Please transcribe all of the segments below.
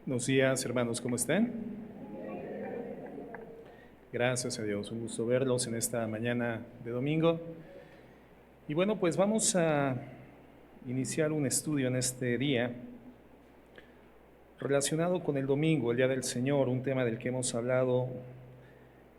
Buenos días, hermanos, ¿cómo están? Gracias a Dios, un gusto verlos en esta mañana de domingo. Y bueno, pues vamos a iniciar un estudio en este día relacionado con el domingo, el Día del Señor, un tema del que hemos hablado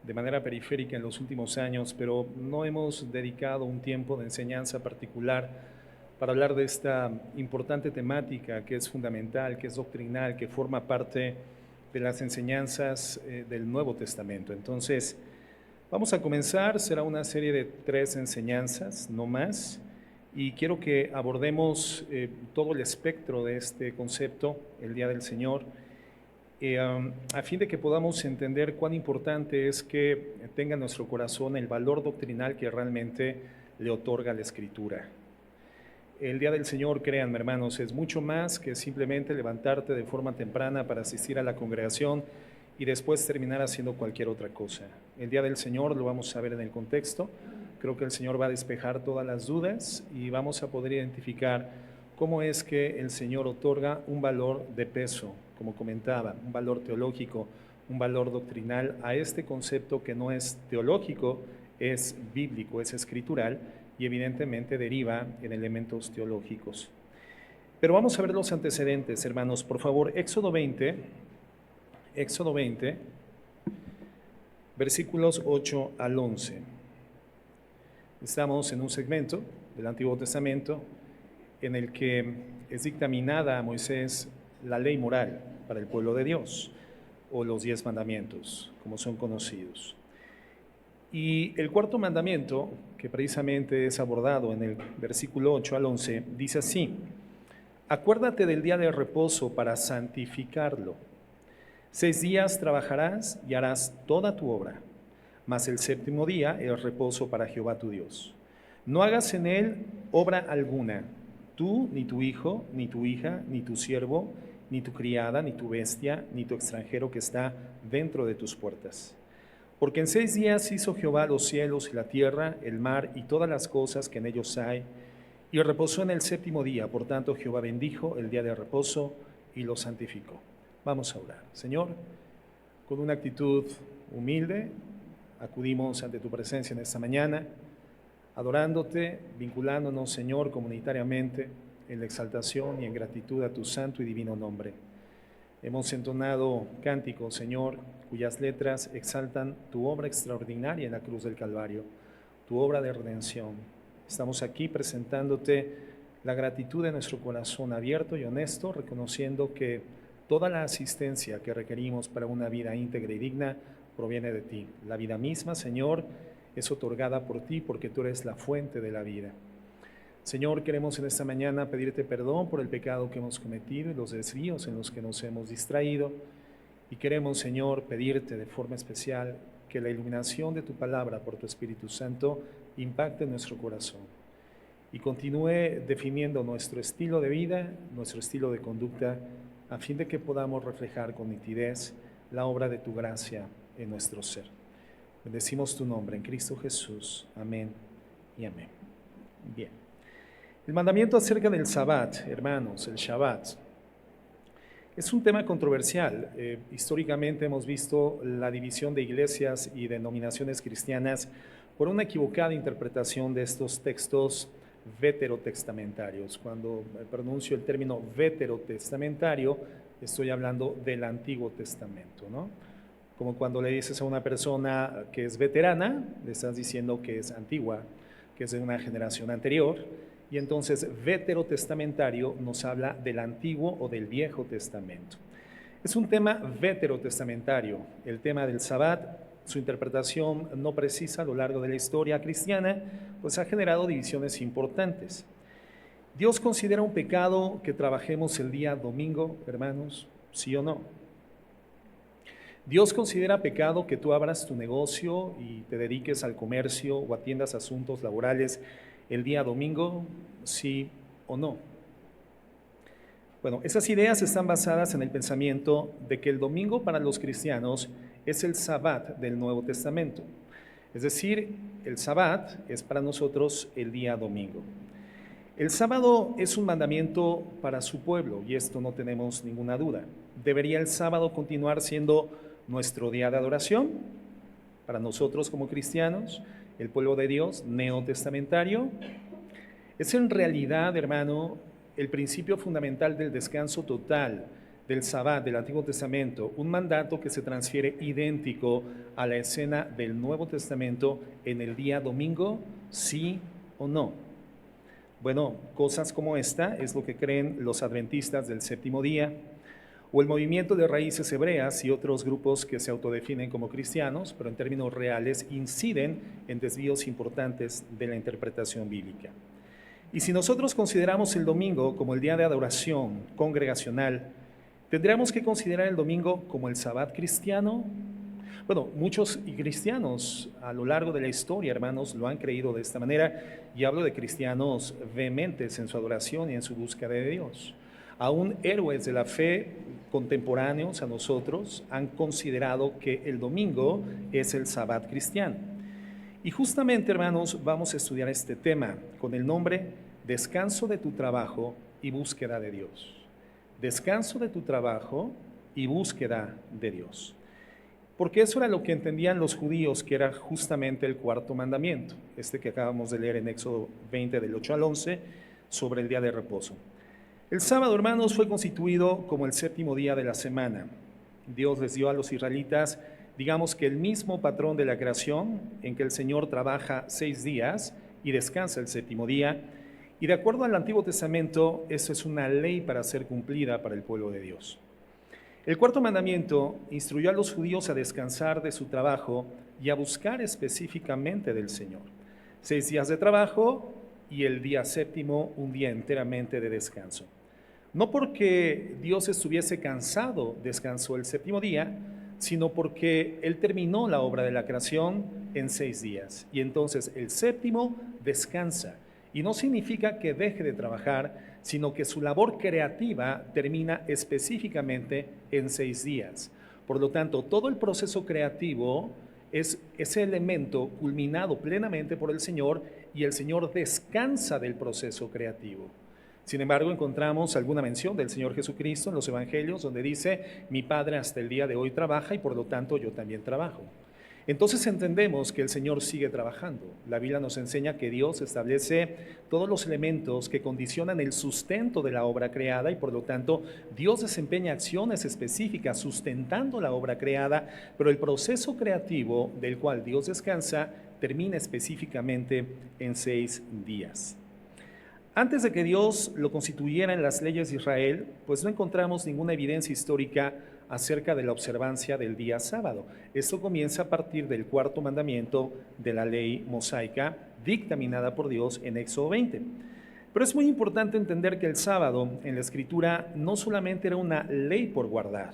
de manera periférica en los últimos años, pero no hemos dedicado un tiempo de enseñanza particular para hablar de esta importante temática que es fundamental, que es doctrinal, que forma parte de las enseñanzas del Nuevo Testamento. Entonces, vamos a comenzar, será una serie de 3 enseñanzas, no más, y quiero que abordemos todo el espectro de este concepto, el Día del Señor, a fin de que podamos entender cuán importante es que tenga en nuestro corazón el valor doctrinal que realmente le otorga la Escritura. El Día del Señor, créanme hermanos, es mucho más que simplemente levantarte de forma temprana para asistir a la congregación y después terminar haciendo cualquier otra cosa. El Día del Señor lo vamos a ver en el contexto. Creo que el Señor va a despejar todas las dudas y vamos a poder identificar cómo es que el Señor otorga un valor de peso, como comentaba, un valor teológico, un valor doctrinal a este concepto que no es teológico, es bíblico, es escritural y evidentemente deriva en elementos teológicos. Pero vamos a ver los antecedentes, hermanos. Por favor, Éxodo 20, versículos 8 al 11. Estamos en un segmento del Antiguo Testamento en el que es dictaminada a Moisés la ley moral para el pueblo de Dios, o los 10 mandamientos, como son conocidos. Y el cuarto mandamiento, que precisamente es abordado en el versículo 8 al 11, dice así: acuérdate del día de reposo para santificarlo. 6 días trabajarás y harás toda tu obra, mas el séptimo día es reposo para Jehová tu Dios. No hagas en él obra alguna, tú, ni tu hijo, ni tu hija, ni tu siervo, ni tu criada, ni tu bestia, ni tu extranjero que está dentro de tus puertas. Porque en 6 días hizo Jehová los cielos y la tierra, el mar y todas las cosas que en ellos hay, y reposó en el séptimo día. Por tanto, Jehová bendijo el día de reposo y lo santificó. Vamos a orar. Señor, con una actitud humilde, acudimos ante tu presencia en esta mañana, adorándote, vinculándonos, Señor, comunitariamente en la exaltación y en gratitud a tu santo y divino nombre. Hemos entonado cánticos, Señor, cuyas letras exaltan tu obra extraordinaria en la cruz del Calvario, tu obra de redención. Estamos aquí presentándote la gratitud de nuestro corazón abierto y honesto, reconociendo que toda la asistencia que requerimos para una vida íntegra y digna proviene de ti. La vida misma, Señor, es otorgada por ti porque tú eres la fuente de la vida. Señor, queremos en esta mañana pedirte perdón por el pecado que hemos cometido y los desvíos en los que nos hemos distraído. Y queremos, Señor, pedirte de forma especial que la iluminación de tu palabra por tu Espíritu Santo impacte en nuestro corazón y continúe definiendo nuestro estilo de vida, nuestro estilo de conducta, a fin de que podamos reflejar con nitidez la obra de tu gracia en nuestro ser. Bendecimos tu nombre en Cristo Jesús. Amén y amén. Bien. El mandamiento acerca del Sabbat, hermanos, el Shabbat, es un tema controversial. Históricamente hemos visto la división de iglesias y denominaciones cristianas por una equivocada interpretación de estos textos veterotestamentarios. Cuando pronuncio el término veterotestamentario, estoy hablando del Antiguo Testamento, ¿no? Como cuando le dices a una persona que es veterana, le estás diciendo que es antigua, que es de una generación anterior. Y entonces veterotestamentario nos habla del Antiguo o del Viejo Testamento. Es un tema veterotestamentario, el tema del Sabbat. Su interpretación no precisa a lo largo de la historia cristiana, pues ha generado divisiones importantes. ¿Dios considera un pecado que trabajemos el día domingo, hermanos? ¿Sí o no? ¿Dios considera pecado que tú abras tu negocio y te dediques al comercio o atiendas asuntos laborales el día domingo? ¿Sí o no? Bueno, esas ideas están basadas en el pensamiento de que el domingo para los cristianos es el Sabbat del Nuevo Testamento. Es decir, el Sabbat es para nosotros el día domingo. El sábado es un mandamiento para su pueblo y esto no tenemos ninguna duda. ¿Debería el sábado continuar siendo nuestro día de adoración? Para nosotros como cristianos, el pueblo de Dios neotestamentario, es en realidad, hermano, el principio fundamental del descanso total del Sabbat del Antiguo Testamento, un mandato que se transfiere idéntico a la escena del Nuevo Testamento en el día domingo, sí o no. Bueno, cosas como esta es lo que creen los adventistas del séptimo día, o el movimiento de raíces hebreas y otros grupos que se autodefinen como cristianos, pero en términos reales inciden en desvíos importantes de la interpretación bíblica. Y si nosotros consideramos el domingo como el día de adoración congregacional, ¿tendríamos que considerar el domingo como el Sabbat cristiano? Bueno, muchos cristianos a lo largo de la historia, hermanos, lo han creído de esta manera, y hablo de cristianos vehementes en su adoración y en su búsqueda de Dios. Aún héroes de la fe contemporáneos a nosotros han considerado que el domingo es el Sabbat cristiano. Y justamente, hermanos, vamos a estudiar este tema con el nombre Descanso de tu trabajo y búsqueda de Dios. Descanso de tu trabajo y búsqueda de Dios. Porque eso era lo que entendían los judíos, que era justamente el cuarto mandamiento, este que acabamos de leer en Éxodo 20 del 8 al 11, sobre el día de reposo. El sábado, hermanos, fue constituido como el séptimo día de la semana. Dios les dio a los israelitas, digamos que el mismo patrón de la creación, en que el Señor trabaja 6 días y descansa el séptimo día. Y de acuerdo al Antiguo Testamento, eso es una ley para ser cumplida para el pueblo de Dios. El cuarto mandamiento instruyó a los judíos a descansar de su trabajo y a buscar específicamente del Señor. 6 días de trabajo y el día séptimo un día enteramente de descanso. No porque Dios estuviese cansado, descansó el séptimo día, sino porque Él terminó la obra de la creación en 6 días. Y entonces el séptimo descansa. Y no significa que deje de trabajar, sino que su labor creativa termina específicamente en 6 días. Por lo tanto, todo el proceso creativo es ese elemento culminado plenamente por el Señor, y el Señor descansa del proceso creativo. Sin embargo, encontramos alguna mención del Señor Jesucristo en los Evangelios donde dice: mi Padre hasta el día de hoy trabaja y por lo tanto yo también trabajo. Entonces entendemos que el Señor sigue trabajando. La Biblia nos enseña que Dios establece todos los elementos que condicionan el sustento de la obra creada, y por lo tanto Dios desempeña acciones específicas sustentando la obra creada, pero el proceso creativo del cual Dios descansa termina específicamente en 6 días. Antes de que Dios lo constituyera en las leyes de Israel, pues no encontramos ninguna evidencia histórica acerca de la observancia del día sábado. Esto comienza a partir del cuarto mandamiento de la ley mosaica dictaminada por Dios en Éxodo 20. Pero es muy importante entender que el sábado en la Escritura no solamente era una ley por guardar.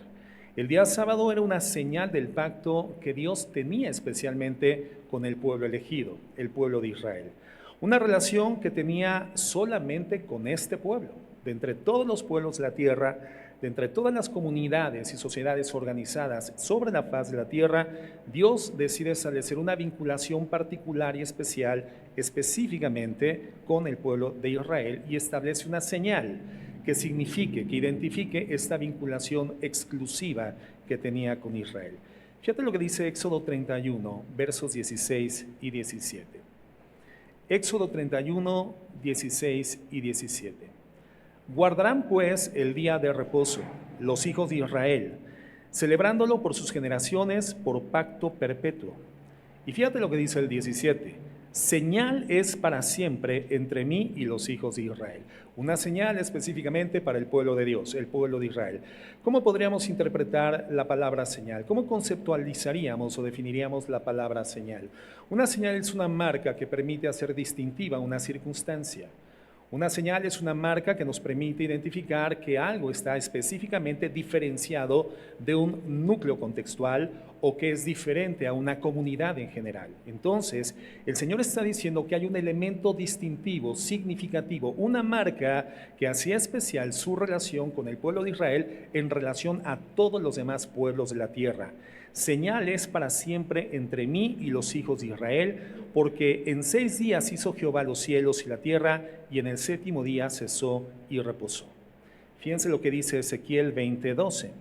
El día sábado era una señal del pacto que Dios tenía especialmente con el pueblo elegido, el pueblo de Israel. Una relación que tenía solamente con este pueblo. De entre todos los pueblos de la tierra, de entre todas las comunidades y sociedades organizadas sobre la faz de la tierra, Dios decide establecer una vinculación particular y especial, específicamente con el pueblo de Israel, y establece una señal que signifique, que identifique esta vinculación exclusiva que tenía con Israel. Fíjate lo que dice Éxodo 31, versos 16 y 17. Éxodo 31, 16 y 17. Guardarán pues el día de reposo, los hijos de Israel, celebrándolo por sus generaciones por pacto perpetuo. Y fíjate lo que dice el 17. Señal es para siempre entre mí y los hijos de Israel. Una señal específicamente para el pueblo de Dios, el pueblo de Israel. ¿Cómo podríamos interpretar la palabra señal? ¿Cómo conceptualizaríamos o definiríamos la palabra señal? Una señal es una marca que permite hacer distintiva una circunstancia. Una señal es una marca que nos permite identificar que algo está específicamente diferenciado de un núcleo contextual o que es diferente a una comunidad en general. Entonces, el Señor está diciendo que hay un elemento distintivo, significativo, una marca que hacía especial su relación con el pueblo de Israel en relación a todos los demás pueblos de la tierra. Señales para siempre entre mí y los hijos de Israel, porque en 6 días hizo Jehová los cielos y la tierra, y en el 7º día cesó y reposó. Fíjense lo que dice Ezequiel 20:12.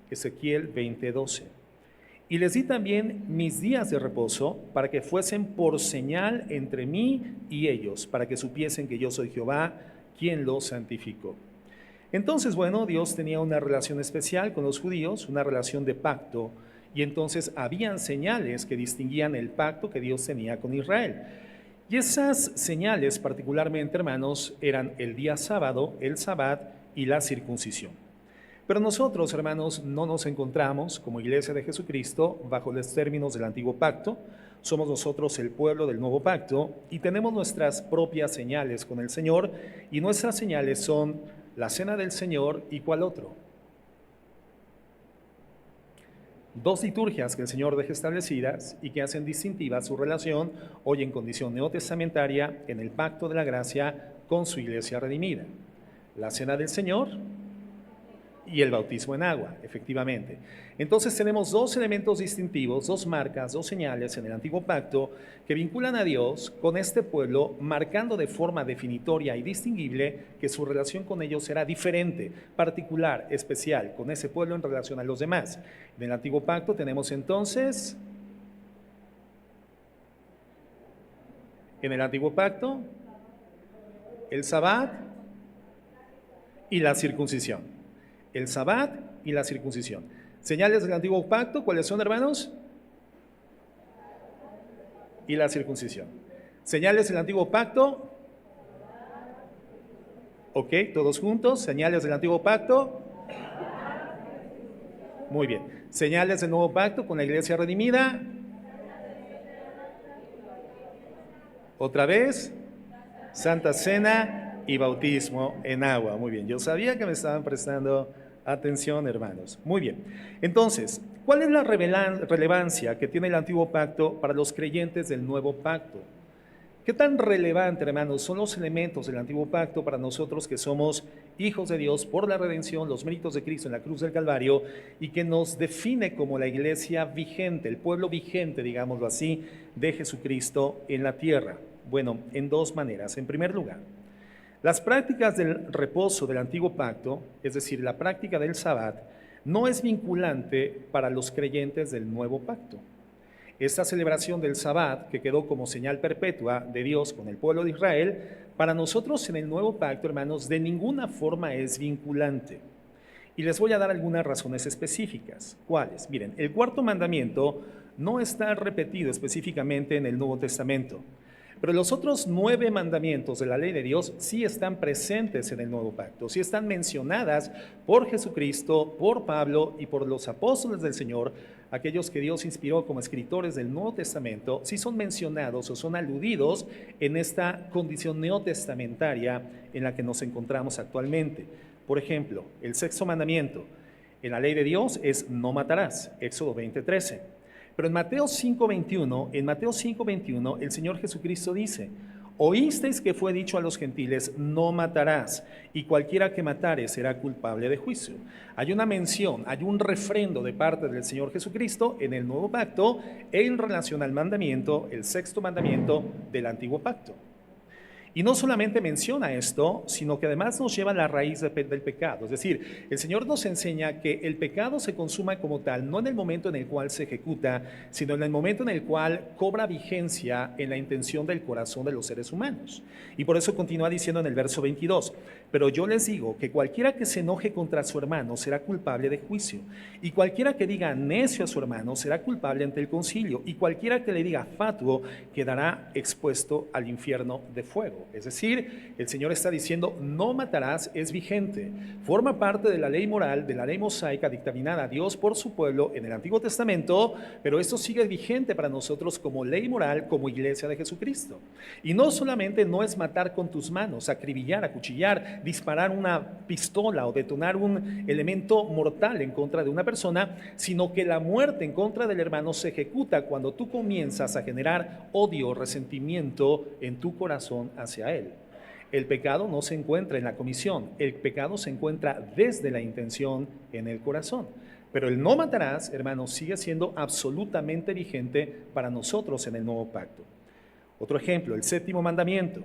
Ezequiel 20:12. Y les di también mis días de reposo para que fuesen por señal entre mí y ellos, para que supiesen que yo soy Jehová, quien los santificó. Entonces, bueno, Dios tenía una relación especial con los judíos, una relación de pacto, y entonces habían señales que distinguían el pacto que Dios tenía con Israel. Y esas señales particularmente, hermanos, eran el día sábado, el sabbat y la circuncisión. Pero nosotros, hermanos, no nos encontramos como Iglesia de Jesucristo bajo los términos del antiguo pacto. Somos nosotros el pueblo del nuevo pacto y tenemos nuestras propias señales con el Señor, y nuestras señales son la cena del Señor y ¿cuál otro? 2 liturgias que el Señor deja establecidas y que hacen distintiva su relación hoy en condición neotestamentaria en el pacto de la gracia con su iglesia redimida. La cena del Señor y el bautismo en agua, efectivamente. Entonces tenemos 2 elementos distintivos, 2 marcas, 2 señales en el antiguo pacto que vinculan a Dios con este pueblo, marcando de forma definitoria y distinguible que su relación con ellos será diferente, particular, especial, con ese pueblo en relación a los demás. En el antiguo pacto tenemos entonces, en el antiguo pacto, el sabbat y la circuncisión. El sabbat y la circuncisión. Señales del antiguo pacto, ¿cuáles son, hermanos? Y la circuncisión. Señales del antiguo pacto. Ok, todos juntos. Señales del antiguo pacto. Muy bien. Señales del nuevo pacto con la iglesia redimida. Otra vez. Santa Cena y bautismo en agua. Muy bien. Yo sabía que me estaban prestando atención, hermanos. Muy bien. Entonces, ¿cuál es la relevancia que tiene el antiguo pacto para los creyentes del nuevo pacto? ¿Qué tan relevante, hermanos, son los elementos del antiguo pacto para nosotros que somos hijos de Dios por la redención, los méritos de Cristo en la cruz del Calvario, y que nos define como la iglesia vigente, el pueblo vigente, digámoslo así, de Jesucristo en la tierra? Bueno, en 2 maneras. En primer lugar, las prácticas del reposo del antiguo pacto, es decir, la práctica del sabbat, no es vinculante para los creyentes del nuevo pacto. Esta celebración del sabbat, que quedó como señal perpetua de Dios con el pueblo de Israel, para nosotros en el nuevo pacto, hermanos, de ninguna forma es vinculante. Y les voy a dar algunas razones específicas. ¿Cuáles? Miren, el 4º mandamiento no está repetido específicamente en el Nuevo Testamento. Pero los otros 9 mandamientos de la ley de Dios sí están presentes en el nuevo pacto, sí están mencionadas por Jesucristo, por Pablo y por los apóstoles del Señor, aquellos que Dios inspiró como escritores del Nuevo Testamento, sí son mencionados o son aludidos en esta condición neotestamentaria en la que nos encontramos actualmente. Por ejemplo, el 6º mandamiento en la ley de Dios es no matarás, Éxodo 20:13. Pero en Mateo 5:21, el Señor Jesucristo dice: oísteis que fue dicho a los gentiles, no matarás, y cualquiera que matare será culpable de juicio. Hay una mención, hay un refrendo de parte del Señor Jesucristo en el nuevo pacto en relación al mandamiento, el 6º mandamiento del antiguo pacto. Y no solamente menciona esto, sino que además nos lleva a la raíz del pecado. Es decir, el Señor nos enseña que el pecado se consuma como tal, no en el momento en el cual se ejecuta, sino en el momento en el cual cobra vigencia en la intención del corazón de los seres humanos. Y por eso continúa diciendo en el verso 22, pero yo les digo que cualquiera que se enoje contra su hermano será culpable de juicio, y cualquiera que diga necio a su hermano será culpable ante el concilio, y cualquiera que le diga fatuo quedará expuesto al infierno de fuego. pacto. Es decir, el Señor está diciendo, no matarás, es vigente. Forma parte de la ley moral, de la ley mosaica dictaminada a Dios por su pueblo en el Antiguo Testamento, pero esto sigue vigente para nosotros como ley moral, como iglesia de Jesucristo. Y no solamente no es matar con tus manos, acribillar, acuchillar, disparar una pistola o detonar un elemento mortal en contra de una persona, sino que la muerte en contra del hermano se ejecuta cuando tú comienzas a generar odio, resentimiento en tu corazón hacia él. El pecado no se encuentra en la comisión, el pecado se encuentra desde la intención en el corazón. Pero el no matarás, hermanos, sigue siendo absolutamente vigente para nosotros en el nuevo pacto. Otro ejemplo, el séptimo mandamiento.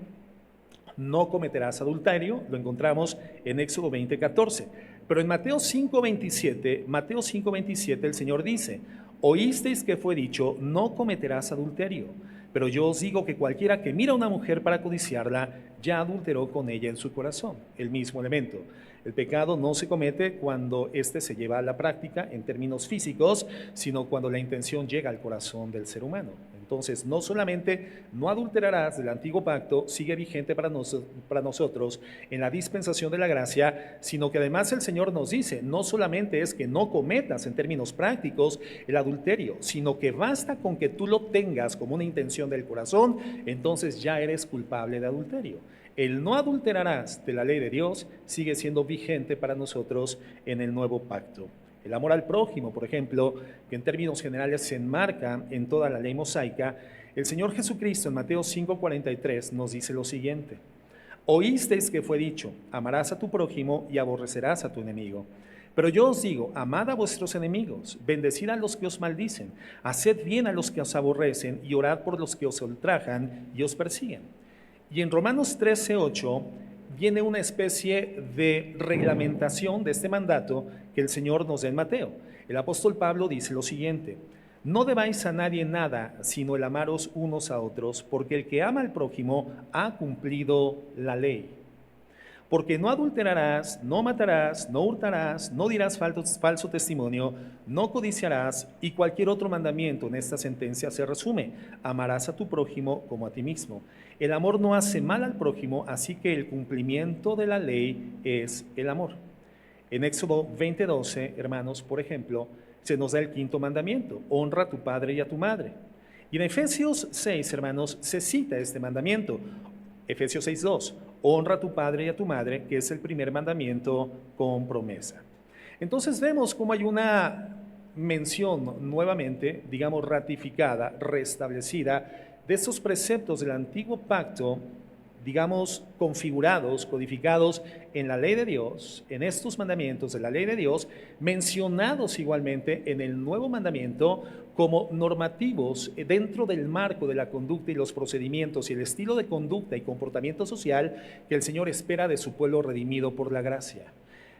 No cometerás adulterio, lo encontramos en Éxodo 20:14. Pero en Mateo 5:27, el Señor dice, oísteis que fue dicho, no cometerás adulterio. Pero yo os digo que cualquiera que mira a una mujer para codiciarla, ya adulteró con ella en su corazón. El mismo elemento. El pecado no se comete cuando éste se lleva a la práctica en términos físicos, sino cuando la intención llega al corazón del ser humano. Entonces, no solamente no adulterarás del antiguo pacto, sigue vigente para nosotros en la dispensación de la gracia, sino que además el Señor nos dice, no solamente es que no cometas en términos prácticos el adulterio, sino que basta con que tú lo tengas como una intención del corazón, entonces ya eres culpable de adulterio. El no adulterarás de la ley de Dios sigue siendo vigente para nosotros en el nuevo pacto. El amor al prójimo, por ejemplo, que en términos generales se enmarca en toda la ley mosaica, el Señor Jesucristo en Mateo 5:43 nos dice lo siguiente: oísteis que fue dicho, amarás a tu prójimo y aborrecerás a tu enemigo. Pero yo os digo, amad a vuestros enemigos, bendecid a los que os maldicen, haced bien a los que os aborrecen y orad por los que os ultrajan y os persiguen. Y en Romanos 13:8 viene una especie de reglamentación de este mandato que el Señor nos da en Mateo. El apóstol Pablo dice lo siguiente: no debáis a nadie nada, sino el amaros unos a otros, porque el que ama al prójimo ha cumplido la ley. Porque no adulterarás, no matarás, no hurtarás, no dirás falso testimonio, no codiciarás, y cualquier otro mandamiento en esta sentencia se resume: amarás a tu prójimo como a ti mismo. El amor no hace mal al prójimo, así que el cumplimiento de la ley es el amor. En Éxodo 20:12, hermanos, por ejemplo, se nos da el quinto mandamiento: honra a tu padre y a tu madre. Y en Efesios 6, hermanos, se cita este mandamiento. Efesios 6:2, honra a tu padre y a tu madre, que es el primer mandamiento con promesa. Entonces vemos cómo hay una mención nuevamente, digamos, ratificada, restablecida, de esos preceptos del antiguo pacto, digamos, configurados, codificados en la ley de Dios, en estos mandamientos de la ley de Dios, mencionados igualmente en el nuevo mandamiento como normativos dentro del marco de la conducta y los procedimientos y el estilo de conducta y comportamiento social que el Señor espera de su pueblo redimido por la gracia.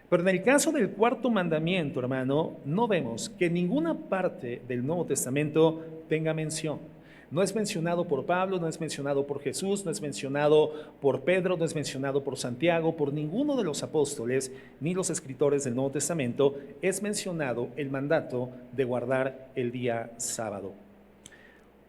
Pero en el caso del cuarto mandamiento, hermano, no vemos que ninguna parte del Nuevo Testamento tenga mención. No es mencionado por Pablo, no es mencionado por Jesús, no es mencionado por Pedro, no es mencionado por Santiago, por ninguno de los apóstoles ni los escritores del Nuevo Testamento es mencionado el mandato de guardar el día sábado.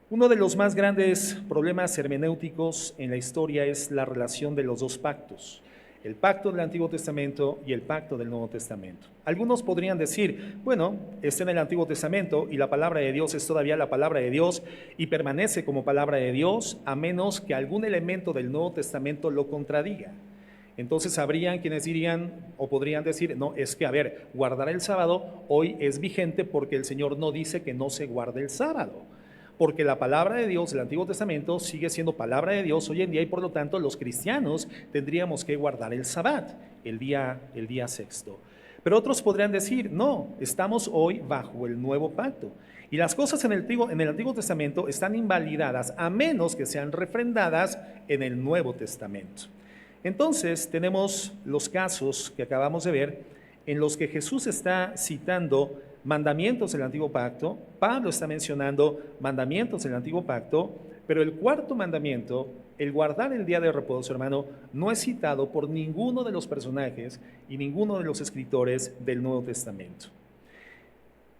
Uno de los más grandes problemas hermenéuticos en la historia es la relación de los dos pactos: el pacto del Antiguo Testamento y el pacto del Nuevo Testamento. Algunos podrían decir, bueno, está en el Antiguo Testamento y la palabra de Dios es todavía la palabra de Dios y permanece como palabra de Dios, a menos que algún elemento del Nuevo Testamento lo contradiga. Entonces habrían quienes dirían o podrían decir, no, es que, a ver, guardar el sábado hoy es vigente porque el Señor no dice que no se guarde el sábado. Porque la palabra de Dios del Antiguo Testamento sigue siendo palabra de Dios hoy en día y por lo tanto los cristianos tendríamos que guardar el Sabbat, el día sexto. Pero otros podrían decir, no, estamos hoy bajo el nuevo pacto y las cosas en el Antiguo Testamento están invalidadas a menos que sean refrendadas en el Nuevo Testamento. Entonces tenemos los casos que acabamos de ver en los que Jesús está citando mandamientos del antiguo pacto, Pablo está mencionando mandamientos del antiguo pacto, pero el cuarto mandamiento, el guardar el día de reposo, hermano, no es citado por ninguno de los personajes y ninguno de los escritores del Nuevo Testamento.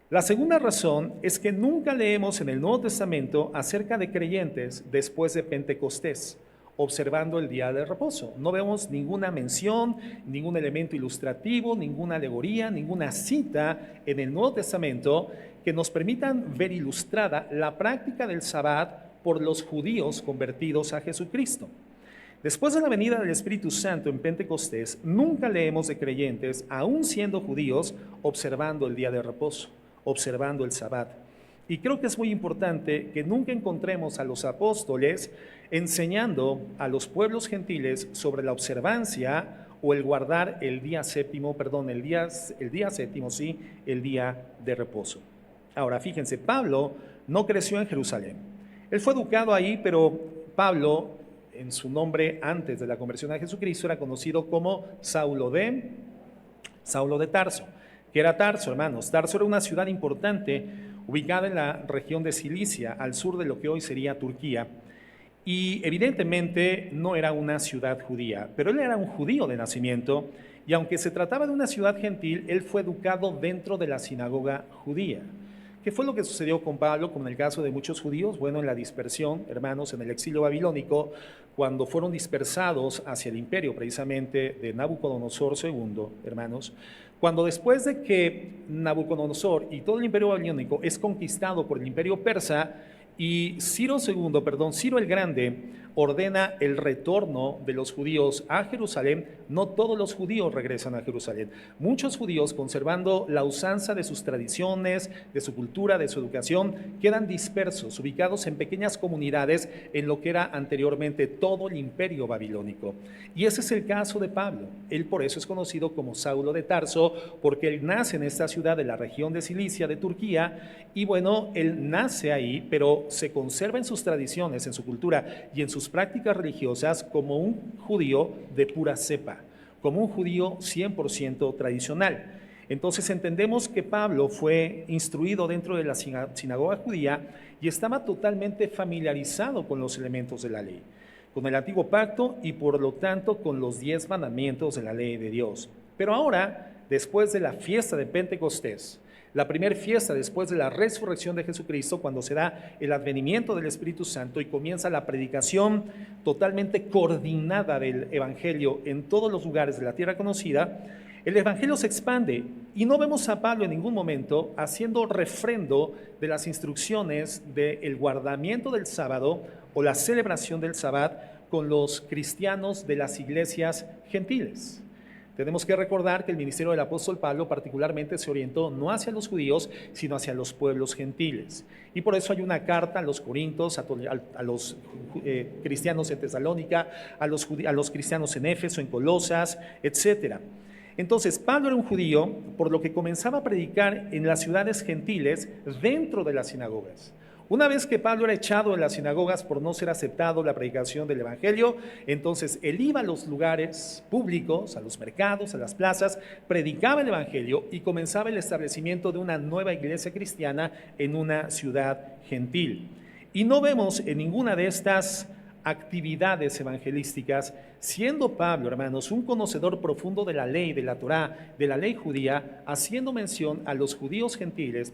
La segunda razón es que nunca leemos en el Nuevo Testamento acerca de creyentes después de Pentecostés observando el día de reposo. No vemos ninguna mención, ningún elemento ilustrativo, ninguna alegoría, ninguna cita en el Nuevo Testamento que nos permitan ver ilustrada la práctica del Sabbat por los judíos convertidos a Jesucristo. Después de la venida del Espíritu Santo en Pentecostés, nunca leemos de creyentes, aún siendo judíos, observando el día de reposo, observando el Sabbat. Y creo que es muy importante que nunca encontremos a los apóstoles enseñando a los pueblos gentiles sobre la observancia o el guardar el día séptimo, el día de reposo. Ahora, fíjense, Pablo no creció en Jerusalén. Él fue educado ahí, pero Pablo, en su nombre antes de la conversión a Jesucristo, era conocido como Saulo de Tarso. ¿Qué era Tarso, hermanos? Tarso era una ciudad importante ubicada en la región de Cilicia, al sur de lo que hoy sería Turquía. Y evidentemente no era una ciudad judía, pero él era un judío de nacimiento, y aunque se trataba de una ciudad gentil, él fue educado dentro de la sinagoga judía. ¿Qué fue lo que sucedió con Pablo, como en el caso de muchos judíos? Bueno, en la dispersión, hermanos, en el exilio babilónico, cuando fueron dispersados hacia el imperio precisamente de Nabucodonosor II, hermanos, cuando después de que Nabucodonosor y todo el imperio babilónico es conquistado por el imperio persa y Ciro el Grande ordena el retorno de los judíos a Jerusalén, no todos los judíos regresan a Jerusalén. Muchos judíos, conservando la usanza de sus tradiciones, de su cultura, de su educación, quedan dispersos, ubicados en pequeñas comunidades en lo que era anteriormente todo el imperio babilónico. Y ese es el caso de Pablo. Él por eso es conocido como Saulo de Tarso, porque él nace en esta ciudad de la región de Cilicia, de Turquía, y bueno, él nace ahí, pero se conserva en sus tradiciones, en su cultura y en sus prácticas religiosas como un judío de pura cepa, como un judío 100% tradicional. Entonces entendemos que Pablo fue instruido dentro de la sinagoga judía y estaba totalmente familiarizado con los elementos de la ley, con el antiguo pacto y por lo tanto con los 10 mandamientos de la ley de Dios. Pero ahora, después de la fiesta de Pentecostés, la primera fiesta después de la resurrección de Jesucristo, cuando se da el advenimiento del Espíritu Santo y comienza la predicación totalmente coordinada del Evangelio en todos los lugares de la tierra conocida, el Evangelio se expande y no vemos a Pablo en ningún momento haciendo refrendo de las instrucciones del guardamiento del sábado o la celebración del sábado con los cristianos de las iglesias gentiles. Tenemos que recordar que el ministerio del apóstol Pablo particularmente se orientó no hacia los judíos, sino hacia los pueblos gentiles. Y por eso hay una carta a los corintios, a los cristianos en Tesalónica, a los cristianos en Éfeso, en Colosas, etc. Entonces, Pablo era un judío, por lo que comenzaba a predicar en las ciudades gentiles dentro de las sinagogas. Una vez que Pablo era echado en las sinagogas por no ser aceptado la predicación del Evangelio, entonces él iba a los lugares públicos, a los mercados, a las plazas, predicaba el Evangelio y comenzaba el establecimiento de una nueva iglesia cristiana en una ciudad gentil. Y no vemos en ninguna de estas actividades evangelísticas, siendo Pablo, hermanos, un conocedor profundo de la ley, de la Torá, de la ley judía, haciendo mención a los judíos gentiles,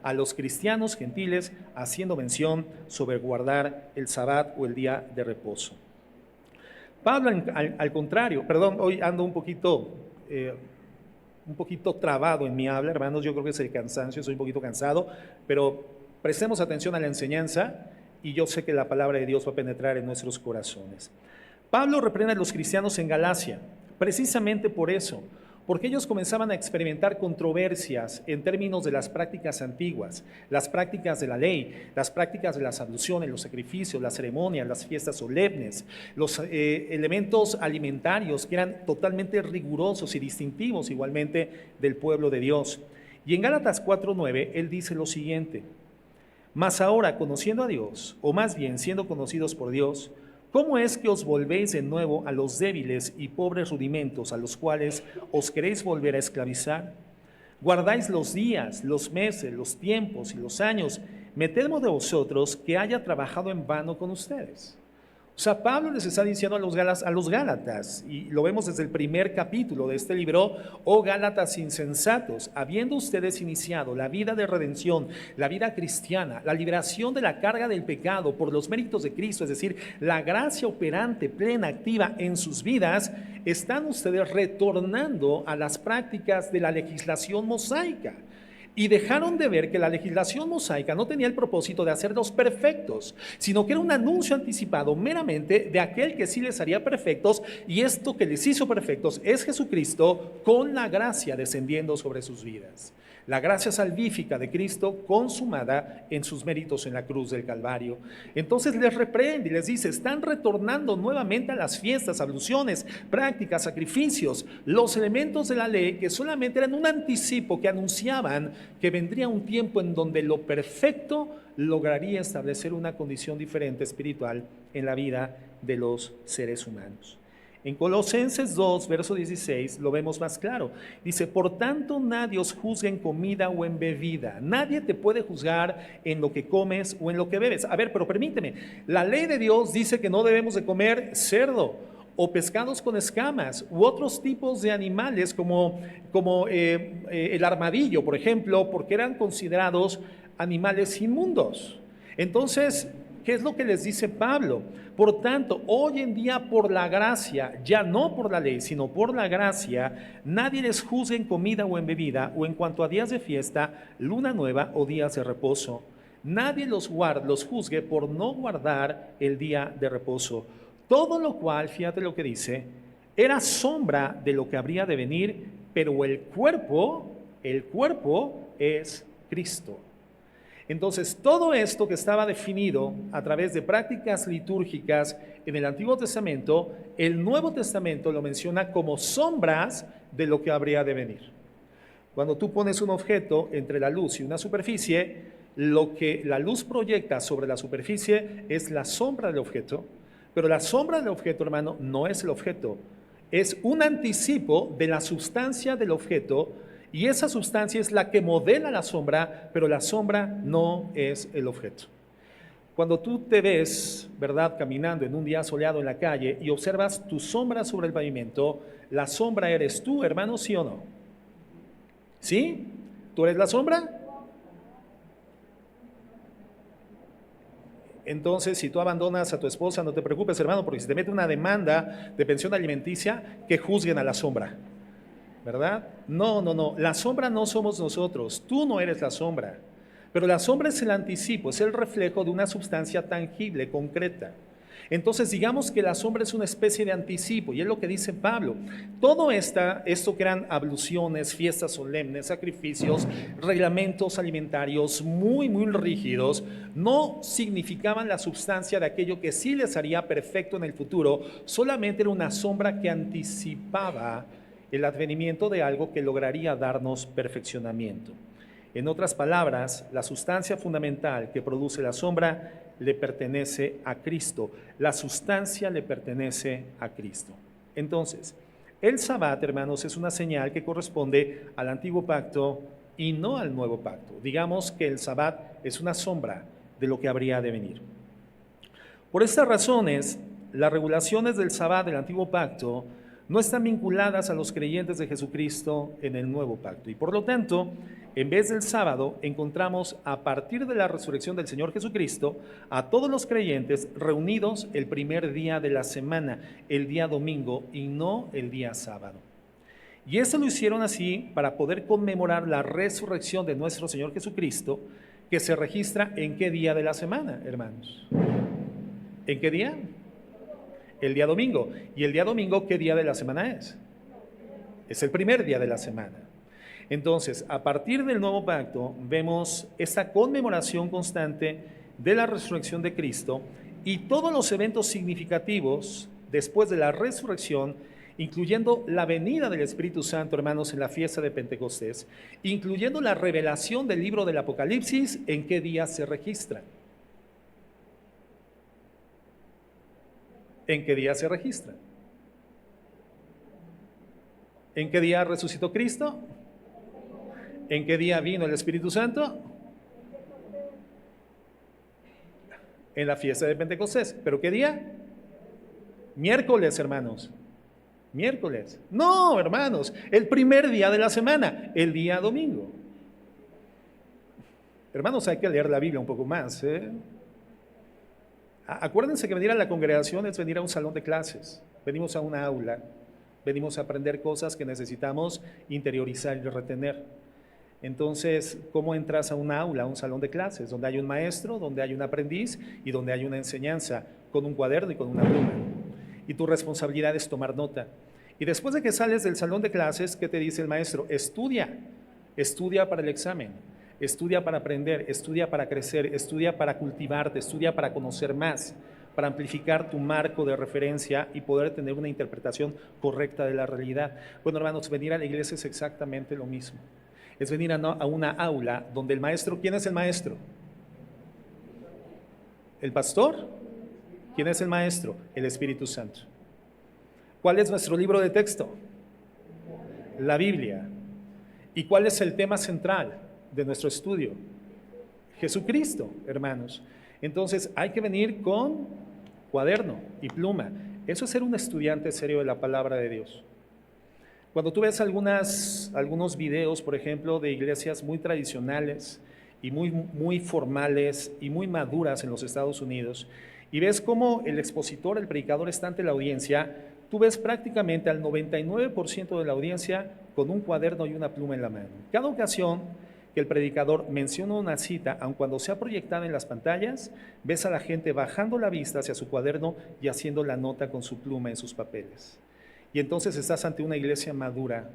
a los cristianos gentiles, haciendo mención sobre guardar el Sabbat o el día de reposo. Pablo, al contrario, hoy ando un poquito trabado en mi habla, hermanos, yo creo que es el cansancio, soy un poquito cansado, pero prestemos atención a la enseñanza y yo sé que la palabra de Dios va a penetrar en nuestros corazones. Pablo reprende a los cristianos en Galacia, precisamente por eso, porque ellos comenzaban a experimentar controversias en términos de las prácticas antiguas, las prácticas de la ley, las prácticas de las abluciones, los sacrificios, las ceremonias, las fiestas solemnes, los elementos alimentarios que eran totalmente rigurosos y distintivos igualmente del pueblo de Dios. Y en Gálatas 4:9 él dice lo siguiente: mas ahora, conociendo a Dios, o más bien siendo conocidos por Dios, ¿cómo es que os volvéis de nuevo a los débiles y pobres rudimentos a los cuales os queréis volver a esclavizar? Guardáis los días, los meses, los tiempos y los años. Me temo de vosotros que haya trabajado en vano con ustedes. O O sea, Pablo les está diciendo a los Gálatas, y lo vemos desde el primer capítulo de este libro: oh Gálatas insensatos, habiendo ustedes iniciado la vida de redención, la vida cristiana, la liberación de la carga del pecado por los méritos de Cristo, es decir, la gracia operante, plena, activa en sus vidas, están ustedes retornando a las prácticas de la legislación mosaica. Y dejaron de ver que la legislación mosaica no tenía el propósito de hacerlos perfectos, sino que era un anuncio anticipado meramente de aquel que sí les haría perfectos, y esto que les hizo perfectos es Jesucristo, con la gracia descendiendo sobre sus vidas. La gracia salvífica de Cristo consumada en sus méritos en la cruz del Calvario. Entonces les reprende y les dice: están retornando nuevamente a las fiestas, abluciones, prácticas, sacrificios, los elementos de la ley que solamente eran un anticipo que anunciaban que vendría un tiempo en donde lo perfecto lograría establecer una condición diferente espiritual en la vida de los seres humanos. En Colosenses 2, verso 16, lo vemos más claro. Dice: por tanto, nadie os juzgue en comida o en bebida. Nadie te puede juzgar en lo que comes o en lo que bebes. A ver, pero permíteme, la ley de Dios dice que no debemos de comer cerdo o pescados con escamas u otros tipos de animales como el armadillo, por ejemplo, porque eran considerados animales inmundos. Entonces, ¿qué es lo que les dice Pablo? Por tanto, hoy en día, por la gracia, ya no por la ley, sino por la gracia, nadie les juzgue en comida o en bebida, o en cuanto a días de fiesta, luna nueva o días de reposo. Nadie los juzgue por no guardar el día de reposo. Todo lo cual, fíjate lo que dice, era sombra de lo que habría de venir, pero el cuerpo es Cristo. Entonces, todo esto que estaba definido a través de prácticas litúrgicas en el Antiguo Testamento, el Nuevo Testamento lo menciona como sombras de lo que habría de venir. Cuando tú pones un objeto entre la luz y una superficie, lo que la luz proyecta sobre la superficie es la sombra del objeto, pero la sombra del objeto, hermano, no es el objeto, es un anticipo de la sustancia del objeto. Y esa sustancia es la que modela la sombra, pero la sombra no es el objeto. Cuando tú te ves, ¿verdad?, caminando en un día soleado en la calle y observas tu sombra sobre el pavimento, la sombra eres tú, hermano, ¿sí o no? ¿Sí? ¿Tú eres la sombra? Entonces, si tú abandonas a tu esposa, no te preocupes, hermano, porque si te mete una demanda de pensión alimenticia, que juzguen a la sombra. ¿Verdad? No, la sombra no somos nosotros, tú no eres la sombra, pero la sombra es el anticipo, es el reflejo de una sustancia tangible, concreta. Entonces digamos que la sombra es una especie de anticipo, y es lo que dice Pablo. Todo esto que eran abluciones, fiestas solemnes, sacrificios, reglamentos alimentarios muy rígidos, no significaban la sustancia de aquello que sí les haría perfecto en el futuro, solamente era una sombra que anticipaba el advenimiento de algo que lograría darnos perfeccionamiento. En otras palabras, la sustancia fundamental que produce la sombra le pertenece a Cristo. La sustancia le pertenece a Cristo. Entonces, el Sabbat, hermanos, es una señal que corresponde al antiguo pacto y no al nuevo pacto. Digamos que el Sabbat es una sombra de lo que habría de venir. Por estas razones, las regulaciones del Sabbat del antiguo pacto no están vinculadas a los creyentes de Jesucristo en el nuevo pacto. Y por lo tanto, en vez del sábado, encontramos a partir de la resurrección del Señor Jesucristo a todos los creyentes reunidos el primer día de la semana, el día domingo, y no el día sábado. Y eso lo hicieron así para poder conmemorar la resurrección de nuestro Señor Jesucristo, que se registra ¿en qué día de la semana, hermanos? ¿En qué día? El día domingo. ¿Y el día domingo qué día de la semana es? Es el primer día de la semana. Entonces, a partir del nuevo pacto, vemos esta conmemoración constante de la resurrección de Cristo y todos los eventos significativos después de la resurrección, incluyendo la venida del Espíritu Santo, hermanos, en la fiesta de Pentecostés, incluyendo la revelación del libro del Apocalipsis, ¿en qué día se registra? ¿En qué día se registra? ¿En qué día resucitó Cristo? ¿En qué día vino el Espíritu Santo? En la fiesta de Pentecostés. ¿Pero qué día? Miércoles, hermanos. Miércoles. No, hermanos, el primer día de la semana, el día domingo. Hermanos, hay que leer la Biblia un poco más, ¿eh? Acuérdense que venir a la congregación es venir a un salón de clases. Venimos a una aula, venimos a aprender cosas que necesitamos interiorizar y retener. Entonces, ¿cómo entras a una aula, a un salón de clases? Donde hay un maestro, donde hay un aprendiz y donde hay una enseñanza, con un cuaderno y con una pluma. Y tu responsabilidad es tomar nota. Y después de que sales del salón de clases, ¿qué te dice el maestro? Estudia, estudia para el examen, estudia para aprender, estudia para crecer, estudia para cultivarte, estudia para conocer más, para amplificar tu marco de referencia y poder tener una interpretación correcta de la realidad. Bueno, hermanos, venir a la iglesia es exactamente lo mismo. Es venir a una aula donde el maestro, ¿quién es el maestro? ¿El pastor? ¿Quién es el maestro? El Espíritu Santo. ¿Cuál es nuestro libro de texto? La Biblia. ¿Y cuál es el tema central de nuestro estudio? Jesucristo, hermanos. Entonces hay que venir con cuaderno y pluma. Eso es ser un estudiante serio de la palabra de Dios. Cuando tú ves algunos videos, por ejemplo, de iglesias muy tradicionales y muy formales y muy maduras en los Estados Unidos, y ves cómo el expositor, el predicador está ante la audiencia, tú ves prácticamente al 99% de la audiencia con un cuaderno y una pluma en la mano. Cada ocasión que el predicador menciona una cita, aun cuando sea proyectada en las pantallas, ves a la gente bajando la vista hacia su cuaderno y haciendo la nota con su pluma en sus papeles. Y entonces estás ante una iglesia madura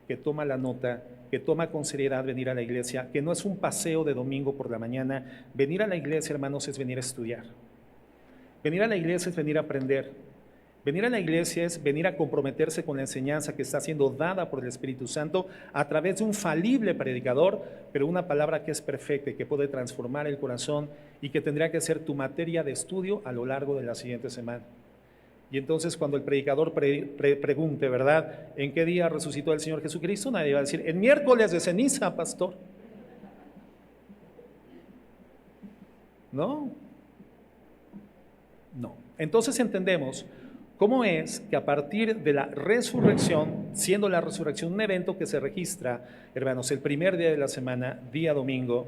que toma la nota, que toma con seriedad venir a la iglesia, que no es un paseo de domingo por la mañana. Venir a la iglesia, hermanos, es venir a estudiar. Venir a la iglesia es venir a aprender. Venir a la iglesia es venir a comprometerse con la enseñanza que está siendo dada por el Espíritu Santo a través de un falible predicador, pero una palabra que es perfecta y que puede transformar el corazón y que tendría que ser tu materia de estudio a lo largo de la siguiente semana. Y entonces cuando el predicador pregunte, ¿verdad?, ¿en qué día resucitó el Señor Jesucristo? Nadie va a decir, el miércoles de ceniza, pastor. No. Entonces entendemos cómo es que a partir de la resurrección, siendo la resurrección un evento que se registra, hermanos, el primer día de la semana, día domingo,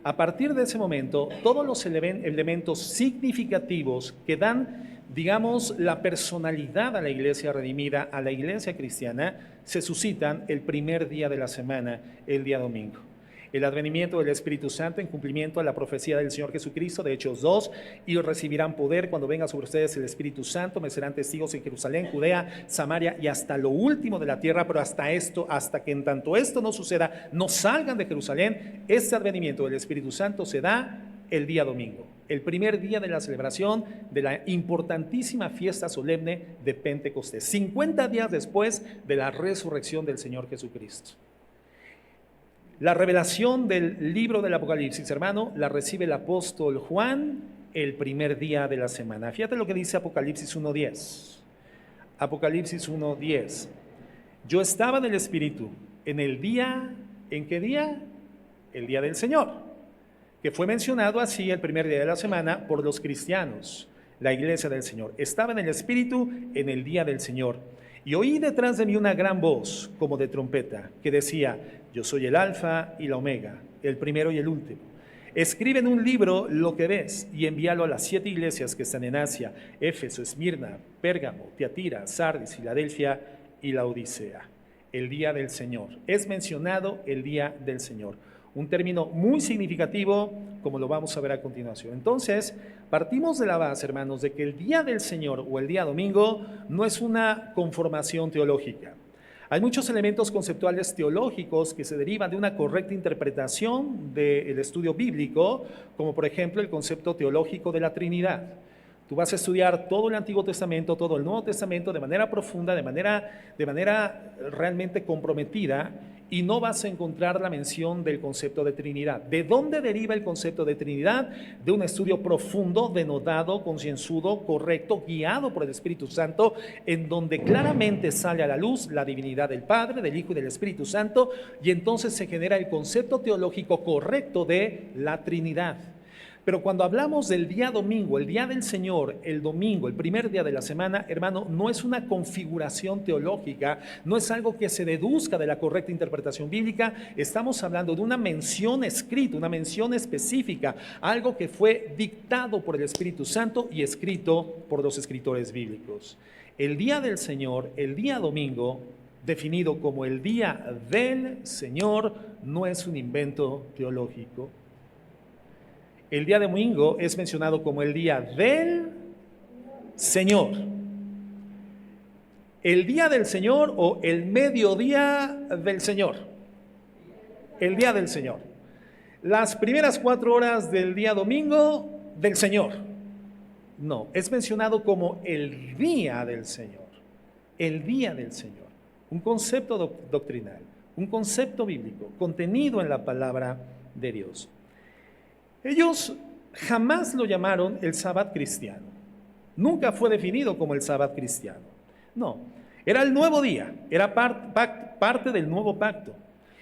a partir de ese momento, todos los elementos significativos que dan, digamos, la personalidad a la iglesia redimida, a la iglesia cristiana, se suscitan el primer día de la semana, el día domingo. El advenimiento del Espíritu Santo en cumplimiento a la profecía del Señor Jesucristo de Hechos 2, y recibirán poder cuando venga sobre ustedes el Espíritu Santo, me serán testigos en Jerusalén, Judea, Samaria y hasta lo último de la tierra, pero hasta que en tanto esto no suceda, no salgan de Jerusalén. Este advenimiento del Espíritu Santo se da el día domingo, el primer día de la celebración de la importantísima fiesta solemne de Pentecostés, 50 días después de la resurrección del Señor Jesucristo. La revelación del libro del Apocalipsis, hermano, la recibe el apóstol Juan el primer día de la semana. Fíjate lo que dice Apocalipsis 1:10. Apocalipsis 1:10. Yo estaba en el Espíritu en el día, ¿en qué día? El día del Señor, que fue mencionado así el primer día de la semana por los cristianos, la iglesia del Señor. Estaba en el Espíritu en el día del Señor. Y oí detrás de mí una gran voz, como de trompeta, que decía, yo soy el Alfa y la Omega, el primero y el último. Escribe en un libro lo que ves y envíalo a las 7 iglesias que están en Asia, Éfeso, Esmirna, Pérgamo, Tiatira, Sardis, Filadelfia y la Odisea. El día del Señor. Es mencionado el día del Señor. Un término muy significativo, como lo vamos a ver a continuación. Entonces, partimos de la base, hermanos, de que el día del Señor o el día domingo no es una conformación teológica. Hay muchos elementos conceptuales teológicos que se derivan de una correcta interpretación del estudio bíblico, como por ejemplo el concepto teológico de la Trinidad. Tú vas a estudiar todo el Antiguo Testamento, todo el Nuevo Testamento de manera profunda, de manera realmente comprometida, y no vas a encontrar la mención del concepto de Trinidad. ¿De dónde deriva el concepto de Trinidad? De un estudio profundo, denodado, concienzudo, correcto, guiado por el Espíritu Santo, en donde claramente sale a la luz la divinidad del Padre, del Hijo y del Espíritu Santo, y entonces se genera el concepto teológico correcto de la Trinidad. Pero cuando hablamos del día domingo, el día del Señor, el domingo, el primer día de la semana, hermano, no es una configuración teológica, no es algo que se deduzca de la correcta interpretación bíblica. Estamos hablando de una mención escrita, una mención específica, algo que fue dictado por el Espíritu Santo y escrito por los escritores bíblicos. El día del Señor, el día domingo, definido como el día del Señor, no es un invento teológico. El día domingo es mencionado como el día del Señor. El día del Señor o el mediodía del Señor. El día del Señor. Las primeras 4 horas del día domingo del Señor. No, es mencionado como el día del Señor. El día del Señor. Un concepto doctrinal, un concepto bíblico contenido en la palabra de Dios. Ellos jamás lo llamaron el Sabbat cristiano. Nunca fue definido como el Sabbat cristiano. No, era el nuevo día, era parte del nuevo pacto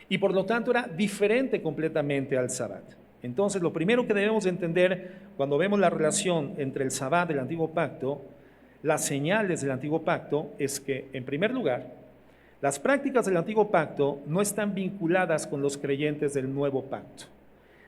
y por lo tanto era diferente completamente al Sabbat. Entonces, lo primero que debemos entender cuando vemos la relación entre el Sabbat del antiguo pacto, las señales del antiguo pacto, es que, en primer lugar, las prácticas del antiguo pacto no están vinculadas con los creyentes del nuevo pacto.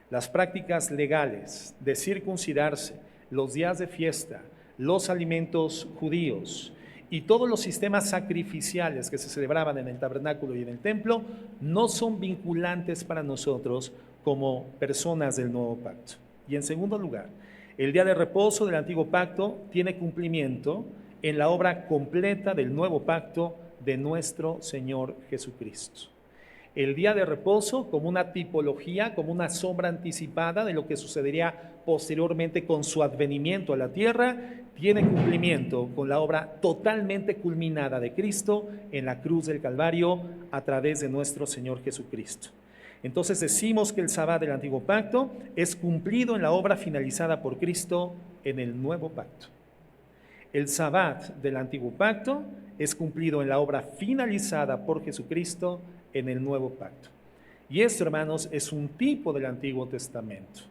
Las prácticas legales de circuncidarse, los días de fiesta, los alimentos judíos y todos los sistemas sacrificiales que se celebraban en el tabernáculo y en el templo no son vinculantes para nosotros como personas del nuevo pacto. Y en segundo lugar, el día de reposo del antiguo pacto tiene cumplimiento en la obra completa del nuevo pacto de nuestro Señor Jesucristo. El día de reposo como una tipología, como una sombra anticipada de lo que sucedería posteriormente con su advenimiento a la tierra, tiene cumplimiento con la obra totalmente culminada de Cristo en la cruz del Calvario a través de nuestro Señor Jesucristo. Entonces decimos que el Sabbat del antiguo pacto es cumplido en la obra finalizada por Cristo en el nuevo pacto. El Sabbat del antiguo pacto es cumplido en la obra finalizada por Jesucristo en el nuevo pacto. Y esto, hermanos, es un tipo del Antiguo Testamento.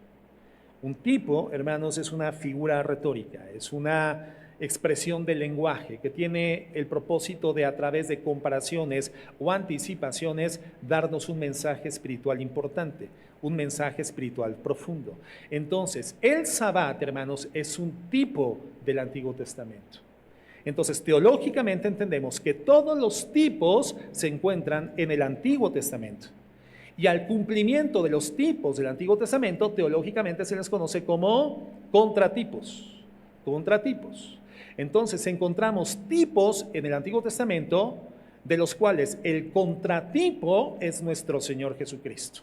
Un tipo, hermanos, es una figura retórica, es una expresión del lenguaje que tiene el propósito de, a través de comparaciones o anticipaciones, darnos un mensaje espiritual importante, un mensaje espiritual profundo. Entonces, el Sabbat, hermanos, es un tipo del Antiguo Testamento. Entonces, teológicamente entendemos que todos los tipos se encuentran en el Antiguo Testamento. Y al cumplimiento de los tipos del Antiguo Testamento, teológicamente se les conoce como contratipos. Contratipos. Entonces, encontramos tipos en el Antiguo Testamento de los cuales el contratipo es nuestro Señor Jesucristo.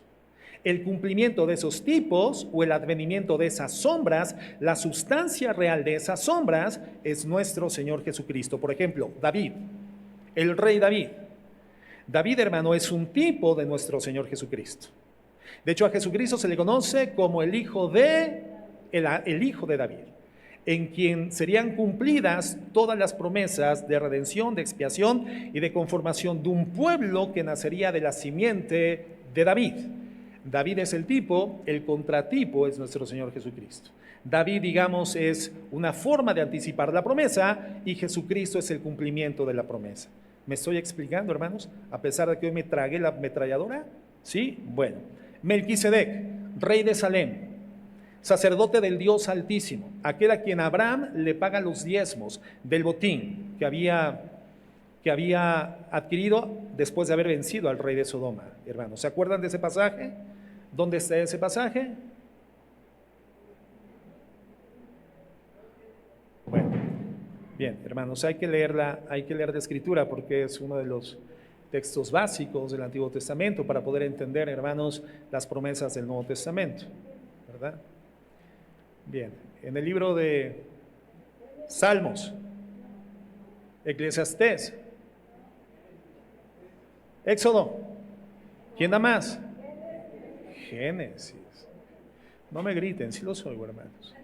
El cumplimiento de esos tipos o el advenimiento de esas sombras, la sustancia real de esas sombras es nuestro Señor Jesucristo. Por ejemplo, David, el rey David. David, hermano, es un tipo de nuestro Señor Jesucristo. De hecho, a Jesucristo se le conoce como el hijo de David, en quien serían cumplidas todas las promesas de redención, de expiación y de conformación de un pueblo que nacería de la simiente de David. David es el tipo, el contratipo es nuestro Señor Jesucristo. David, digamos, es una forma de anticipar la promesa y Jesucristo es el cumplimiento de la promesa. ¿Me estoy explicando, hermanos? A pesar de que hoy me tragué la ametralladora, ¿sí? Bueno, Melquisedec, rey de Salem, sacerdote del Dios Altísimo, aquel a quien Abraham le paga los diezmos del botín que había adquirido después de haber vencido al rey de Sodoma, hermanos. ¿Se acuerdan de ese pasaje? ¿Dónde está ese pasaje? Bueno, bien, hermanos, hay que leer la Escritura porque es uno de los textos básicos del Antiguo Testamento para poder entender, hermanos, las promesas del Nuevo Testamento, ¿verdad? Bien, en el libro de Salmos, Eclesiastés, Éxodo, ¿quién da más? Génesis. No me griten, sí los oigo, hermanos.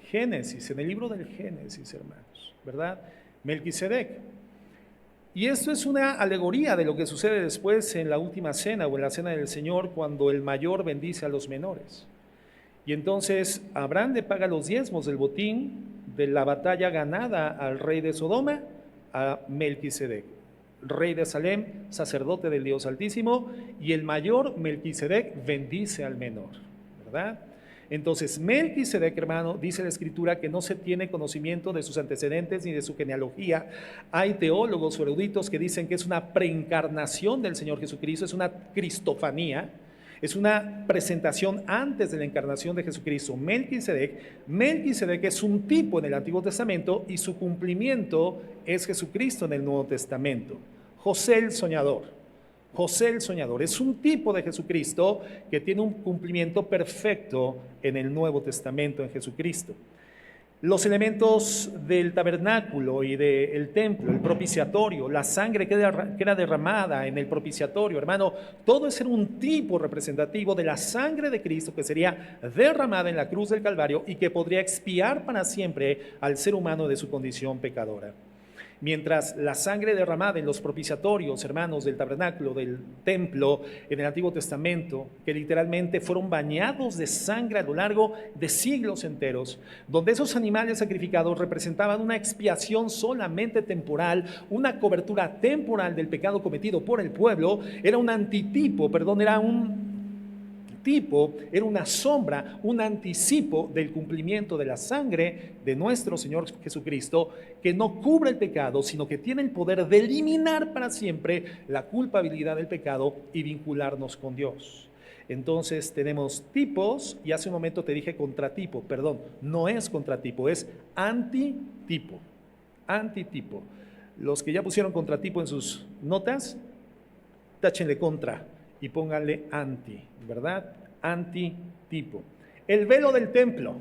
Génesis, en el libro del Génesis, hermanos, ¿verdad? Melquisedec. Y esto es una alegoría de lo que sucede después en la última cena o en la cena del Señor cuando el mayor bendice a los menores. Y entonces Abraham le paga los diezmos del botín de la batalla ganada al rey de Sodoma, a Melquisedec, rey de Salem, sacerdote del Dios Altísimo, y el mayor Melquisedec bendice al menor, ¿verdad? Entonces Melquisedec, hermano, dice la Escritura que no se tiene conocimiento de sus antecedentes ni de su genealogía. Hay teólogos o eruditos que dicen que es una preencarnación del Señor Jesucristo, es una cristofanía, es una presentación antes de la encarnación de Jesucristo. Melquisedec es un tipo en el Antiguo Testamento y su cumplimiento es Jesucristo en el Nuevo Testamento. José el soñador es un tipo de Jesucristo que tiene un cumplimiento perfecto en el Nuevo Testamento en Jesucristo. Los elementos del tabernáculo y del templo, el propiciatorio, la sangre que era derramada en el propiciatorio, hermano, todo eso era un tipo representativo de la sangre de Cristo que sería derramada en la cruz del Calvario y que podría expiar para siempre al ser humano de su condición pecadora. Mientras la sangre derramada en los propiciatorios, hermanos, del tabernáculo, del templo, en el Antiguo Testamento, que literalmente fueron bañados de sangre a lo largo de siglos enteros, donde esos animales sacrificados representaban una expiación solamente temporal, una cobertura temporal del pecado cometido por el pueblo, era un antitipo, era una sombra, un anticipo del cumplimiento de la sangre de nuestro Señor Jesucristo, que no cubre el pecado, sino que tiene el poder de eliminar para siempre la culpabilidad del pecado y vincularnos con Dios. Entonces tenemos tipos, y hace un momento te dije contratipo, perdón, no es contratipo, es antitipo. Antitipo. Los que ya pusieron contratipo en sus notas, táchenle contra y pónganle anti, ¿verdad? Antitipo. El velo del templo.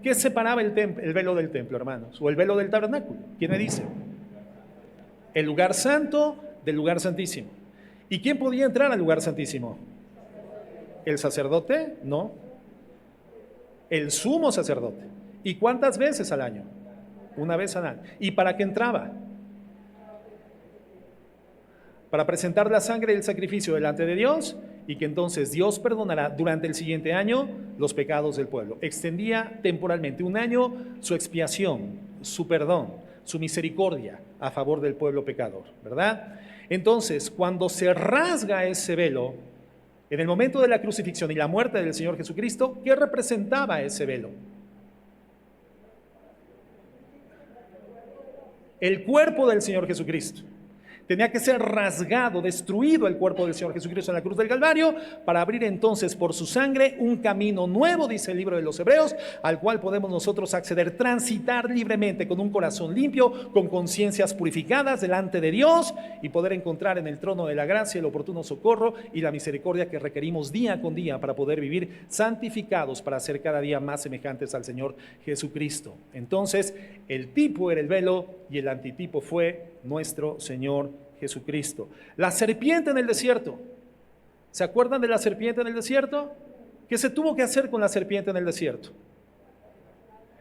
¿Qué separaba el velo del templo, hermanos? O el velo del tabernáculo. ¿Quién me dice? El lugar santo del lugar santísimo. ¿Y quién podía entrar al lugar santísimo? ¿El sacerdote? No. El sumo sacerdote. ¿Y cuántas veces al año? Una vez al año. ¿Y para qué entraba? Para presentar la sangre del sacrificio delante de Dios y que entonces Dios perdonará durante el siguiente año los pecados del pueblo. Extendía temporalmente un año su expiación, su perdón, su misericordia a favor del pueblo pecador, ¿verdad? Entonces, cuando se rasga ese velo, en el momento de la crucifixión y la muerte del Señor Jesucristo, ¿qué representaba ese velo? El cuerpo del Señor Jesucristo. Tenía que ser rasgado, destruido el cuerpo del Señor Jesucristo en la cruz del Calvario para abrir entonces por su sangre un camino nuevo, dice el libro de los Hebreos, al cual podemos nosotros acceder, transitar libremente con un corazón limpio, con conciencias purificadas delante de Dios y poder encontrar en el trono de la gracia el oportuno socorro y la misericordia que requerimos día con día para poder vivir santificados, para ser cada día más semejantes al Señor Jesucristo. Entonces, el tipo era el velo y el antitipo fue nuestro Señor Jesucristo. La serpiente en el desierto. ¿Se acuerdan de la serpiente en el desierto? ¿Qué se tuvo que hacer con la serpiente en el desierto?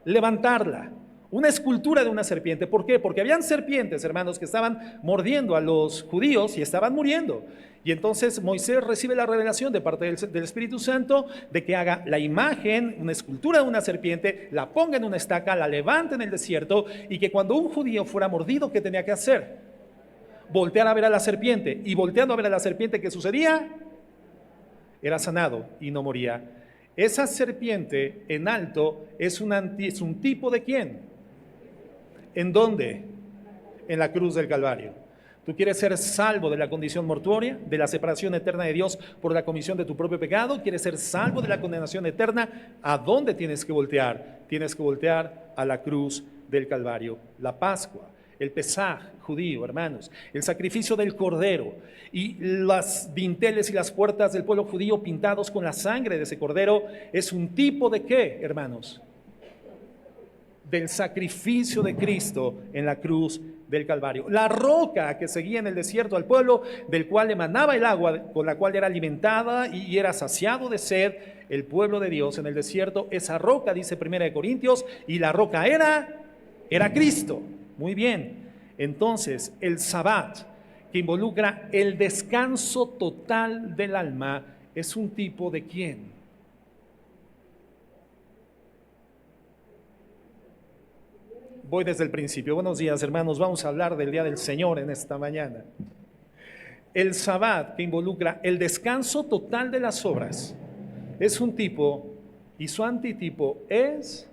Levantarla. Una escultura de una serpiente. ¿Por qué? Porque habían serpientes, hermanos, que estaban mordiendo a los judíos y estaban muriendo. Y entonces Moisés recibe la revelación de parte del Espíritu Santo de que haga la imagen, una escultura de una serpiente, la ponga en una estaca, la levante en el desierto y que cuando un judío fuera mordido, ¿qué tenía que hacer? Voltear a ver a la serpiente. Y volteando a ver a la serpiente, ¿qué sucedía? Era sanado y no moría. Esa serpiente en alto es un tipo de ¿quién? ¿En dónde? En la cruz del Calvario. ¿Tú quieres ser salvo de la condición mortuoria, de la separación eterna de Dios por la comisión de tu propio pecado? ¿Quieres ser salvo de la condenación eterna? ¿A dónde tienes que voltear? Tienes que voltear a la cruz del Calvario. La Pascua, el Pesaj judío, hermanos, el sacrificio del cordero y las dinteles y las puertas del pueblo judío pintados con la sangre de ese cordero es un tipo de ¿qué, hermanos? Del sacrificio de Cristo en la cruz del Calvario. La roca que seguía en el desierto al pueblo, del cual emanaba el agua, con la cual era alimentada y era saciado de sed el pueblo de Dios en el desierto. Esa roca, dice 1 Corintios, y la roca era Cristo. Muy bien. Entonces, el Sabbat, que involucra el descanso total del alma, es un tipo de ¿quién? Voy desde el principio. Buenos días, hermanos. Vamos a hablar del día del Señor en esta mañana. El Sabbat, que involucra el descanso total de las obras, es un tipo y su antitipo es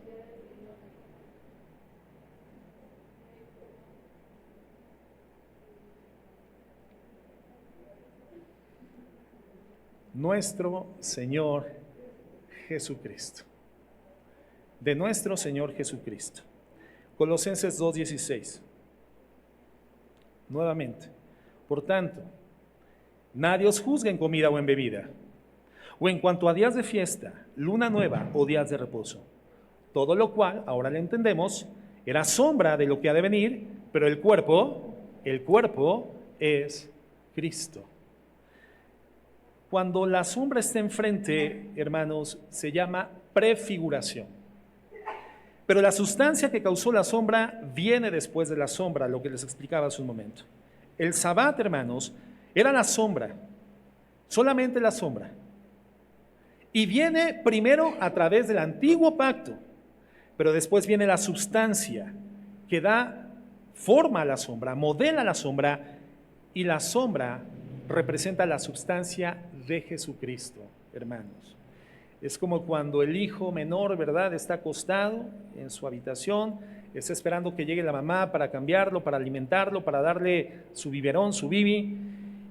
nuestro Señor Jesucristo. De nuestro Señor Jesucristo. Colosenses 2:16. Nuevamente. Por tanto, nadie os juzgue en comida o en bebida, o en cuanto a días de fiesta, luna nueva o días de reposo. Todo lo cual, ahora le entendemos, era sombra de lo que ha de venir, pero el cuerpo es Cristo. Cuando la sombra está enfrente, hermanos, se llama prefiguración. Pero la sustancia que causó la sombra viene después de la sombra, lo que les explicaba hace un momento. El Sabbat, hermanos, era la sombra, solamente la sombra. Y viene primero a través del antiguo pacto, pero después viene la sustancia que da forma a la sombra, modela la sombra, y la sombra representa la sustancia de Jesucristo, hermanos. Es como cuando el hijo menor, ¿verdad?, está acostado en su habitación, está esperando que llegue la mamá para cambiarlo, para alimentarlo, para darle su biberón, su bibi,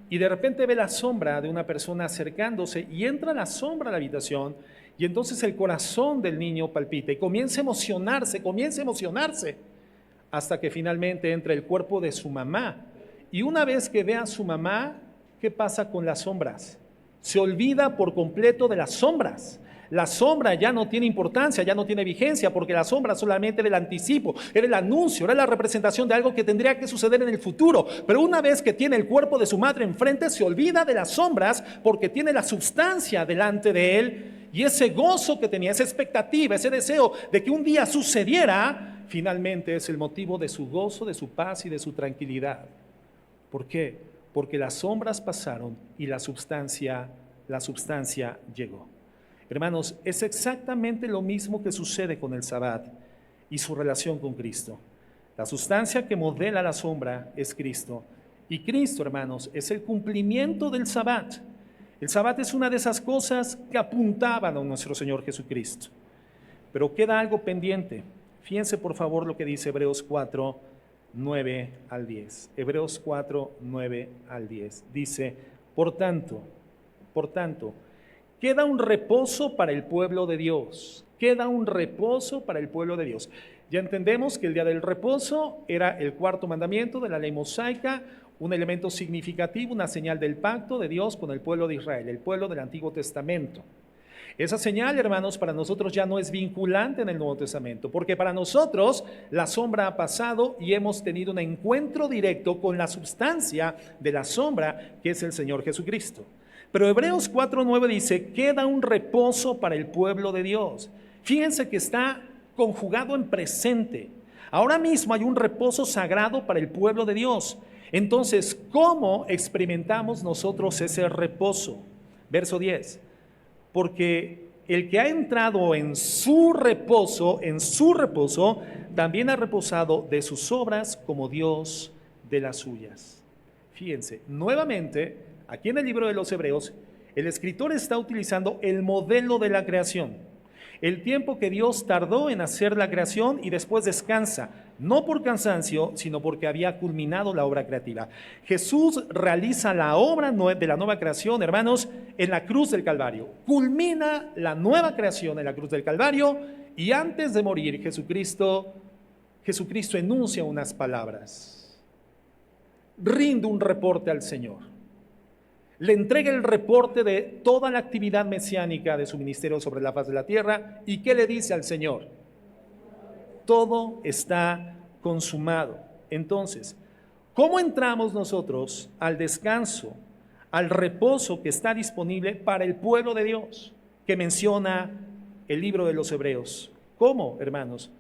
y de repente ve la sombra de una persona acercándose y entra la sombra a la habitación, y entonces el corazón del niño palpita y comienza a emocionarse, hasta que finalmente entra el cuerpo de su mamá. Y una vez que ve a su mamá, ¿qué pasa con las sombras? Se olvida por completo de las sombras. La sombra ya no tiene importancia, ya no tiene vigencia, porque la sombra solamente era el anticipo, era el anuncio, era la representación de algo que tendría que suceder en el futuro. Pero una vez que tiene el cuerpo de su madre enfrente, se olvida de las sombras porque tiene la sustancia delante de él, y ese gozo que tenía, esa expectativa, ese deseo de que un día sucediera, finalmente es el motivo de su gozo, de su paz y de su tranquilidad. ¿Por qué? Porque las sombras pasaron y la sustancia llegó. Hermanos, es exactamente lo mismo que sucede con el Sabbat y su relación con Cristo. La sustancia que modela la sombra es Cristo. Y Cristo, hermanos, es el cumplimiento del Sabbat. El Sabbat es una de esas cosas que apuntaban a nuestro Señor Jesucristo. Pero queda algo pendiente. Fíjense por favor lo que dice Hebreos 4, 9 al 10. Hebreos 4, 9 al 10. Dice, por tanto, queda un reposo para el pueblo de Dios. Queda un reposo para el pueblo de Dios. Ya entendemos que el día del reposo era el cuarto mandamiento de la ley mosaica, un elemento significativo, una señal del pacto de Dios con el pueblo de Israel, el pueblo del Antiguo Testamento. Esa señal, hermanos, para nosotros ya no es vinculante en el Nuevo Testamento, porque para nosotros la sombra ha pasado y hemos tenido un encuentro directo con la sustancia de la sombra, que es el Señor Jesucristo. Pero Hebreos 4:9 dice, queda un reposo para el pueblo de Dios. Fíjense que está conjugado en presente. Ahora mismo hay un reposo sagrado para el pueblo de Dios. Entonces, ¿cómo experimentamos nosotros ese reposo? Verso 10. Porque el que ha entrado en su reposo, también ha reposado de sus obras como Dios de las suyas. Fíjense, nuevamente, aquí en el libro de los Hebreos, el escritor está utilizando el modelo de la creación. El tiempo que Dios tardó en hacer la creación y después descansa, no por cansancio, sino porque había culminado la obra creativa. Jesús realiza la obra de la nueva creación, hermanos, en la cruz del Calvario. Culmina la nueva creación en la cruz del Calvario y antes de morir Jesucristo enuncia unas palabras. Rinde un reporte al Señor. Le entrega el reporte de toda la actividad mesiánica de su ministerio sobre la faz de la tierra. ¿Y qué le dice al Señor? Todo está consumado. Entonces, ¿cómo entramos nosotros al descanso, al reposo que está disponible para el pueblo de Dios, que menciona el libro de los Hebreos? ¿Cómo, hermanos?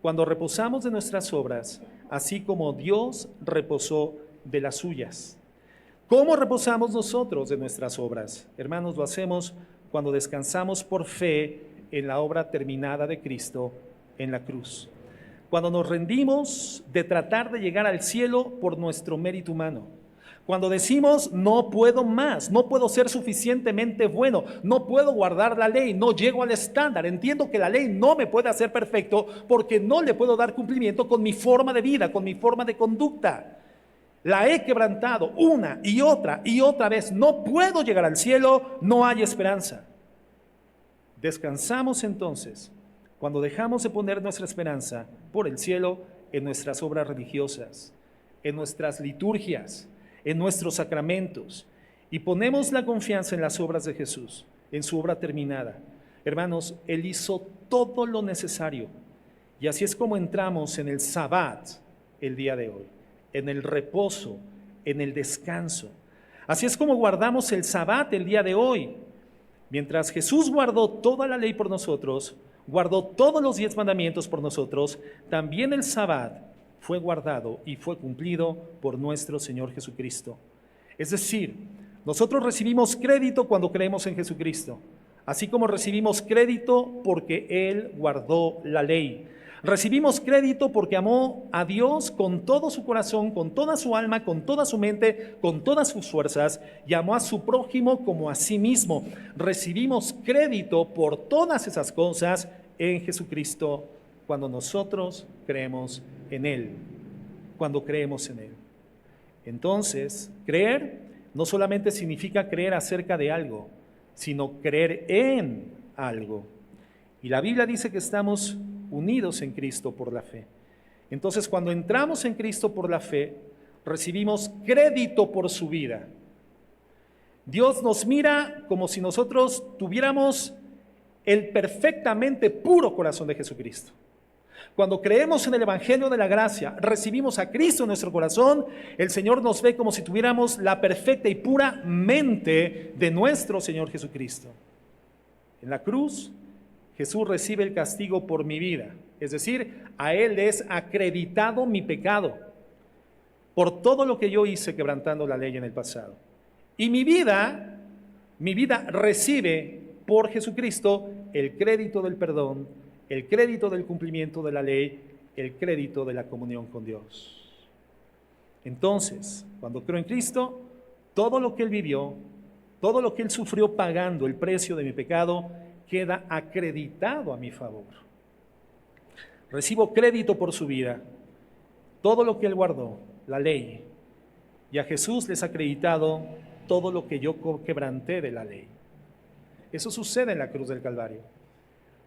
Cuando reposamos de nuestras obras, así como Dios reposó de las suyas. ¿Cómo reposamos nosotros de nuestras obras? Hermanos, lo hacemos cuando descansamos por fe en la obra terminada de Cristo en la cruz. Cuando nos rendimos de tratar de llegar al cielo por nuestro mérito humano. Cuando decimos, no puedo más, no puedo ser suficientemente bueno, no puedo guardar la ley, no llego al estándar, entiendo que la ley no me puede hacer perfecto porque no le puedo dar cumplimiento con mi forma de vida, con mi forma de conducta. La he quebrantado una y otra vez, no puedo llegar al cielo, no hay esperanza. Descansamos entonces cuando dejamos de poner nuestra esperanza por el cielo en nuestras obras religiosas, en nuestras liturgias, en nuestros sacramentos, y ponemos la confianza en las obras de Jesús, en su obra terminada. Hermanos, Él hizo todo lo necesario, y así es como entramos en el Sabbat el día de hoy, en el reposo, en el descanso. Así es como guardamos el Sabbat el día de hoy. Mientras Jesús guardó toda la ley por nosotros, guardó todos los 10 mandamientos por nosotros, también el Sabbat fue guardado y fue cumplido por nuestro Señor Jesucristo. Es decir, nosotros recibimos crédito cuando creemos en Jesucristo, así como recibimos crédito porque Él guardó la ley. Recibimos crédito porque amó a Dios con todo su corazón, con toda su alma, con toda su mente, con todas sus fuerzas, y amó a su prójimo como a sí mismo. Recibimos crédito por todas esas cosas en Jesucristo cuando nosotros creemos en Él, cuando creemos en Él. Entonces, creer no solamente significa creer acerca de algo, sino creer en algo. Y la Biblia dice que estamos unidos en Cristo por la fe. Entonces, cuando entramos en Cristo por la fe, recibimos crédito por su vida. Dios nos mira como si nosotros tuviéramos el perfectamente puro corazón de Jesucristo. Cuando creemos en el Evangelio de la Gracia, recibimos a Cristo en nuestro corazón, el Señor nos ve como si tuviéramos la perfecta y pura mente de nuestro Señor Jesucristo. En la cruz, Jesús recibe el castigo por mi vida, es decir, a Él es acreditado mi pecado por todo lo que yo hice quebrantando la ley en el pasado. Y mi vida recibe por Jesucristo el crédito del perdón, el crédito del cumplimiento de la ley, el crédito de la comunión con Dios. Entonces, cuando creo en Cristo, todo lo que Él vivió, todo lo que Él sufrió pagando el precio de mi pecado, queda acreditado a mi favor. Recibo crédito por su vida, todo lo que Él guardó, la ley, y a Jesús les ha acreditado todo lo que yo quebranté de la ley. Eso sucede en la cruz del Calvario.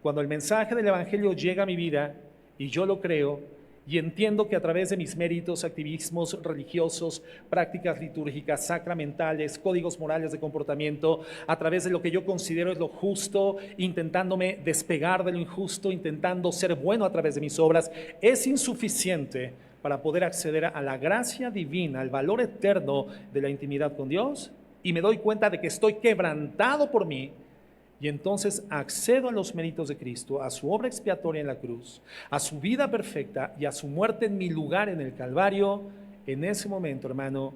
Cuando el mensaje del Evangelio llega a mi vida y yo lo creo y entiendo que a través de mis méritos, activismos religiosos, prácticas litúrgicas, sacramentales, códigos morales de comportamiento, a través de lo que yo considero es lo justo, intentándome despegar de lo injusto, intentando ser bueno a través de mis obras, es insuficiente para poder acceder a la gracia divina, al valor eterno de la intimidad con Dios, y me doy cuenta de que estoy quebrantado por mí. Y entonces accedo a los méritos de Cristo, a su obra expiatoria en la cruz, a su vida perfecta y a su muerte en mi lugar en el Calvario. En ese momento, hermano,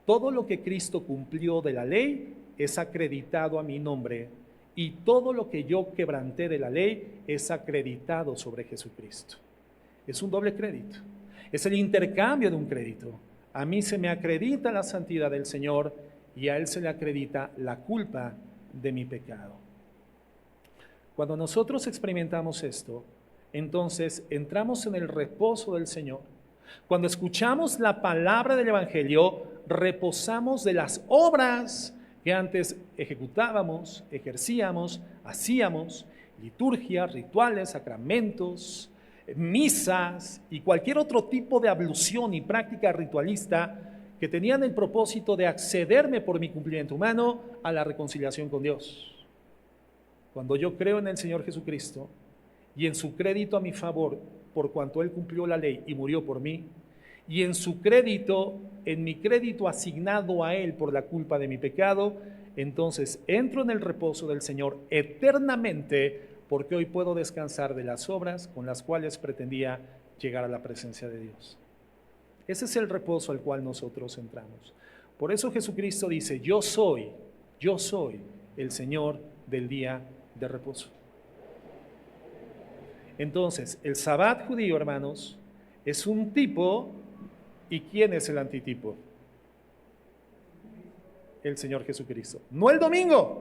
todo lo que Cristo cumplió de la ley es acreditado a mi nombre, y todo lo que yo quebranté de la ley es acreditado sobre Jesucristo. Es un doble crédito, es el intercambio de un crédito. A mí se me acredita la santidad del Señor y a Él se le acredita la culpa de mi pecado. Cuando nosotros experimentamos esto, entonces entramos en el reposo del Señor. Cuando escuchamos la palabra del Evangelio, reposamos de las obras que antes ejecutábamos, ejercíamos, hacíamos, liturgias, rituales, sacramentos, misas y cualquier otro tipo de ablución y práctica ritualista que tenían el propósito de accederme por mi cumplimiento humano a la reconciliación con Dios. Cuando yo creo en el Señor Jesucristo y en su crédito a mi favor, por cuanto Él cumplió la ley y murió por mí, y en su crédito, en mi crédito asignado a Él por la culpa de mi pecado, entonces entro en el reposo del Señor eternamente, porque hoy puedo descansar de las obras con las cuales pretendía llegar a la presencia de Dios. Ese es el reposo al cual nosotros entramos. Por eso Jesucristo dice, yo soy el Señor del día de reposo. Entonces, el Sabbat judío, hermanos, es un tipo. ¿Y quién es el antitipo? El Señor Jesucristo. No el domingo,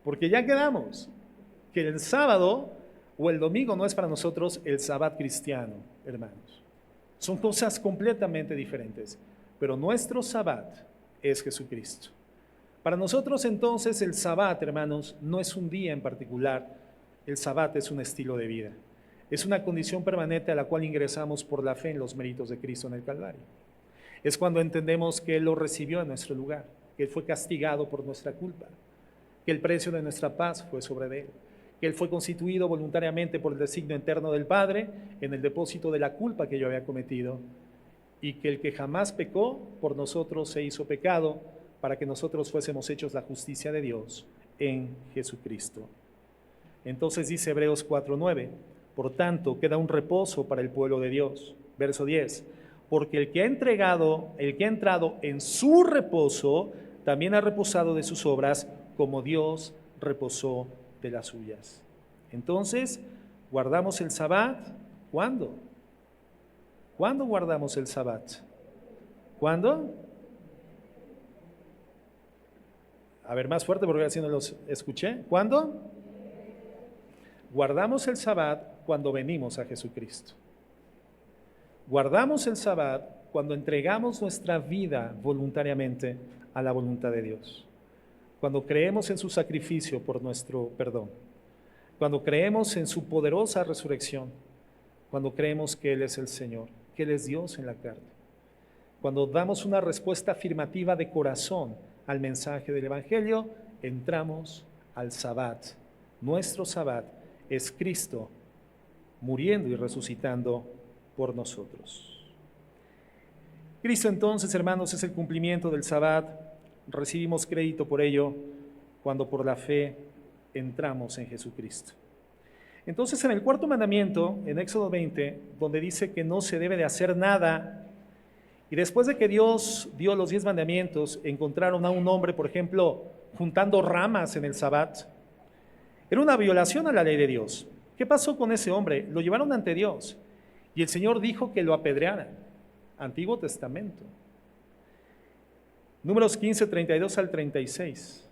porque ya quedamos que el sábado o el domingo no es para nosotros el Sabbat cristiano, hermanos. Son cosas completamente diferentes, pero nuestro Sabbat es Jesucristo. Para nosotros entonces el Sabbat, hermanos, no es un día en particular, el Sabbat es un estilo de vida. Es una condición permanente a la cual ingresamos por la fe en los méritos de Cristo en el Calvario. Es cuando entendemos que Él lo recibió en nuestro lugar, que Él fue castigado por nuestra culpa, que el precio de nuestra paz fue sobre Él, que Él fue constituido voluntariamente por el designio eterno del Padre en el depósito de la culpa que yo había cometido, y que el que jamás pecó por nosotros se hizo pecado para que nosotros fuésemos hechos la justicia de Dios en Jesucristo. Entonces dice Hebreos 4:9, por tanto queda un reposo para el pueblo de Dios. Verso 10, porque el que ha entrado en su reposo, también ha reposado de sus obras, como Dios reposó de las suyas. Entonces, guardamos el Sabbat, ¿cuándo? ¿Cuándo guardamos el Sabbat? ¿Cuándo? A ver, más fuerte porque así no los escuché. ¿Cuándo? Guardamos el Sabbat cuando venimos a Jesucristo. Guardamos el Sabbat cuando entregamos nuestra vida voluntariamente a la voluntad de Dios. Cuando creemos en su sacrificio por nuestro perdón. Cuando creemos en su poderosa resurrección. Cuando creemos que Él es el Señor, que Él es Dios en la carne. Cuando damos una respuesta afirmativa de corazón al mensaje del Evangelio, entramos al Sabbat. Nuestro Sabbat es Cristo muriendo y resucitando por nosotros. Cristo entonces, hermanos, es el cumplimiento del Sabbat. Recibimos crédito por ello cuando por la fe entramos en Jesucristo. Entonces, en el cuarto mandamiento, en Éxodo 20, donde dice que no se debe de hacer nada, y después de que Dios dio los 10 mandamientos, encontraron a un hombre, por ejemplo, juntando ramas en el Sabbat. Era una violación a la ley de Dios. ¿Qué pasó con ese hombre? Lo llevaron ante Dios y el Señor dijo que lo apedrearan. Antiguo Testamento. Números 15, 32 al 36.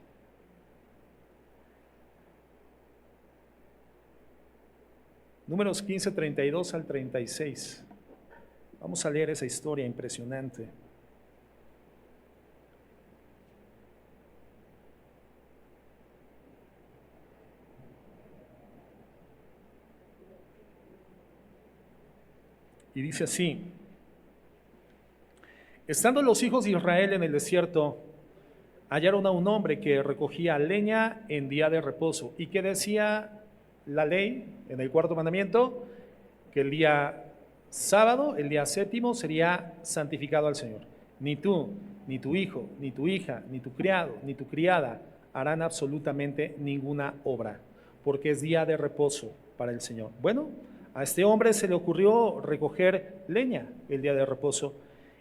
Números 15, 32 al 36. Vamos a leer esa historia impresionante. Y dice así: estando los hijos de Israel en el desierto, hallaron a un hombre que recogía leña en día de reposo. ¿Y qué decía la ley en el cuarto mandamiento? Que el día sábado, el día séptimo, sería santificado al Señor. Ni tú, ni tu hijo, ni tu hija, ni tu criado, ni tu criada harán absolutamente ninguna obra, porque es día de reposo para el Señor. Bueno, a este hombre se le ocurrió recoger leña el día de reposo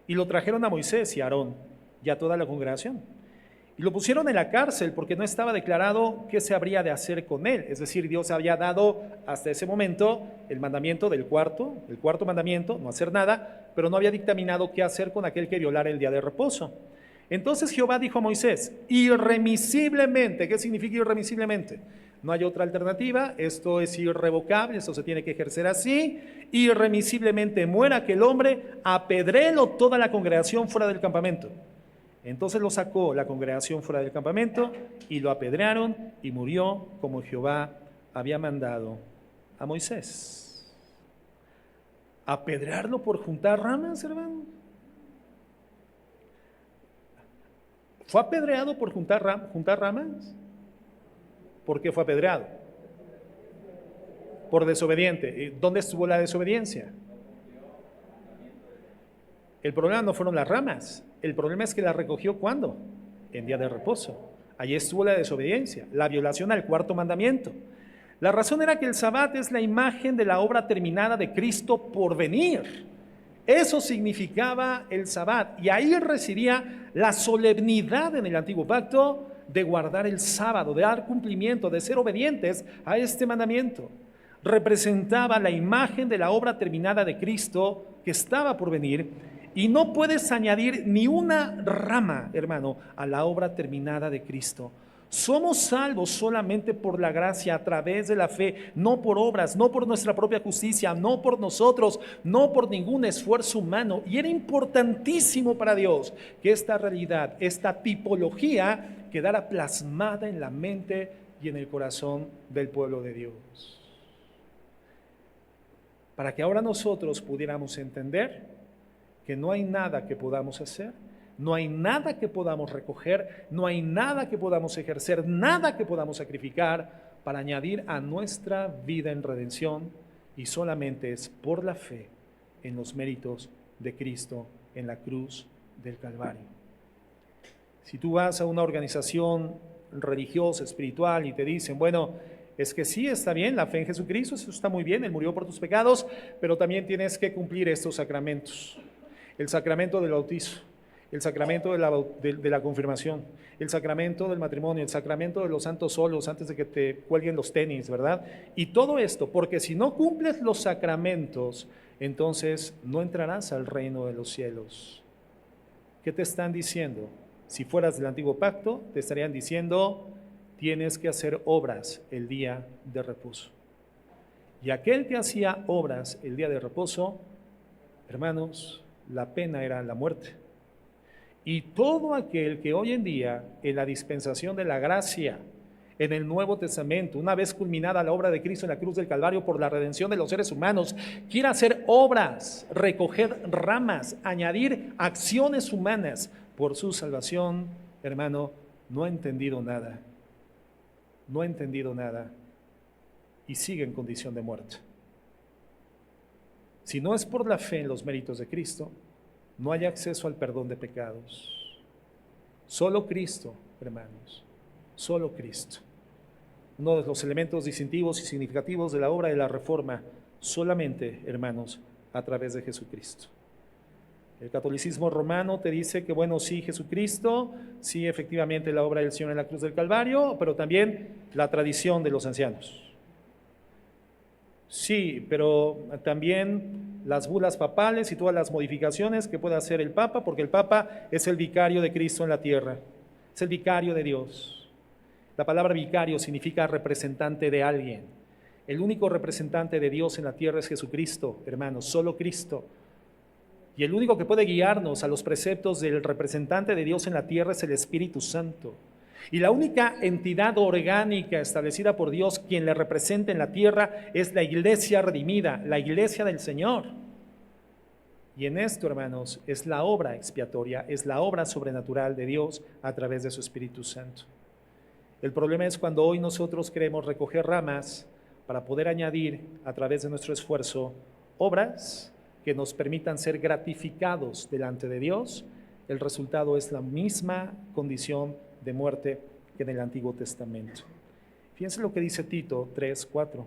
y lo trajeron a Moisés y a Aarón y a toda la congregación. Y lo pusieron en la cárcel porque no estaba declarado qué se habría de hacer con él. Es decir, Dios había dado hasta ese momento el mandamiento el cuarto mandamiento, no hacer nada, pero no había dictaminado qué hacer con aquel que violara el día de reposo. Entonces Jehová dijo a Moisés, irremisiblemente, ¿qué significa irremisiblemente? No hay otra alternativa, esto es irrevocable, esto se tiene que ejercer así, irremisiblemente muera aquel hombre, apedréelo toda la congregación fuera del campamento. Entonces lo sacó la congregación fuera del campamento y lo apedrearon y murió como Jehová había mandado a Moisés. ¿Apedrearlo por juntar ramas, hermano? ¿Fue apedreado por juntar ramas? ¿Por qué fue apedreado? Por desobediente. ¿Dónde estuvo la desobediencia? El problema no fueron las ramas. El problema es que las recogió ¿cuándo? En día de reposo. Allí estuvo la desobediencia, la violación al cuarto mandamiento. La razón era que el Sabbat es la imagen de la obra terminada de Cristo por venir. Eso significaba el Sabbat. Y ahí residía la solemnidad en el antiguo pacto de guardar el sábado, de dar cumplimiento, de ser obedientes a este mandamiento. representaba la imagen de la obra terminada de Cristo que estaba por venir, y no puedes añadir ni una rama, hermano, a la obra terminada de Cristo. Somos salvos solamente por la gracia, a través de la fe, no por obras, no por nuestra propia justicia, no por nosotros, no por ningún esfuerzo humano. Y era importantísimo para Dios que esta realidad, esta tipología, quedara plasmada en la mente y en el corazón del pueblo de Dios, para que ahora nosotros pudiéramos entender que no hay nada que podamos hacer, no hay nada que podamos recoger, no hay nada que podamos ejercer, nada que podamos sacrificar para añadir a nuestra vida en redención, y solamente es por la fe en los méritos de Cristo en la cruz del Calvario. Si tú vas a una organización religiosa, espiritual, y te dicen, bueno, es que sí, está bien, la fe en Jesucristo, eso está muy bien, Él murió por tus pecados, pero también tienes que cumplir estos sacramentos: el sacramento del bautizo, el sacramento de la confirmación, el sacramento del matrimonio, el sacramento de los santos óleos antes de que te cuelguen los tenis, ¿verdad? Y todo esto, porque si no cumples los sacramentos, entonces no entrarás al reino de los cielos. ¿Qué te están diciendo? Si fueras del antiguo pacto, te estarían diciendo, tienes que hacer obras el día de reposo. Y aquel que hacía obras el día de reposo, hermanos, la pena era la muerte. Y todo aquel que hoy en día, en la dispensación de la gracia, en el Nuevo Testamento, una vez culminada la obra de Cristo en la cruz del Calvario por la redención de los seres humanos, quiere hacer obras, recoger ramas, añadir acciones humanas por su salvación, hermano, no ha entendido nada. No ha entendido nada y sigue en condición de muerte. Si no es por la fe en los méritos de Cristo, no hay acceso al perdón de pecados. Solo Cristo, hermanos, solo Cristo. Uno de los elementos distintivos y significativos de la obra de la Reforma, solamente, hermanos, a través de Jesucristo. El catolicismo romano te dice que, bueno, sí, Jesucristo, sí, efectivamente la obra del Señor en la cruz del Calvario, pero también la tradición de los ancianos. Sí, pero también las bulas papales y todas las modificaciones que pueda hacer el Papa, porque el Papa es el vicario de Cristo en la tierra, es el vicario de Dios. La palabra vicario significa representante de alguien. El único representante de Dios en la tierra es Jesucristo, hermanos, solo Cristo. Y el único que puede guiarnos a los preceptos del representante de Dios en la tierra es el Espíritu Santo. Y la única entidad orgánica establecida por Dios, quien le representa en la tierra, es la iglesia redimida, la iglesia del Señor. Y en esto, hermanos, es la obra expiatoria, es la obra sobrenatural de Dios a través de su Espíritu Santo. El problema es cuando hoy nosotros queremos recoger ramas para poder añadir a través de nuestro esfuerzo obras que nos permitan ser gratificados delante de Dios. El resultado es la misma condición de muerte que en el Antiguo Testamento. Fíjense lo que dice Tito 3:4.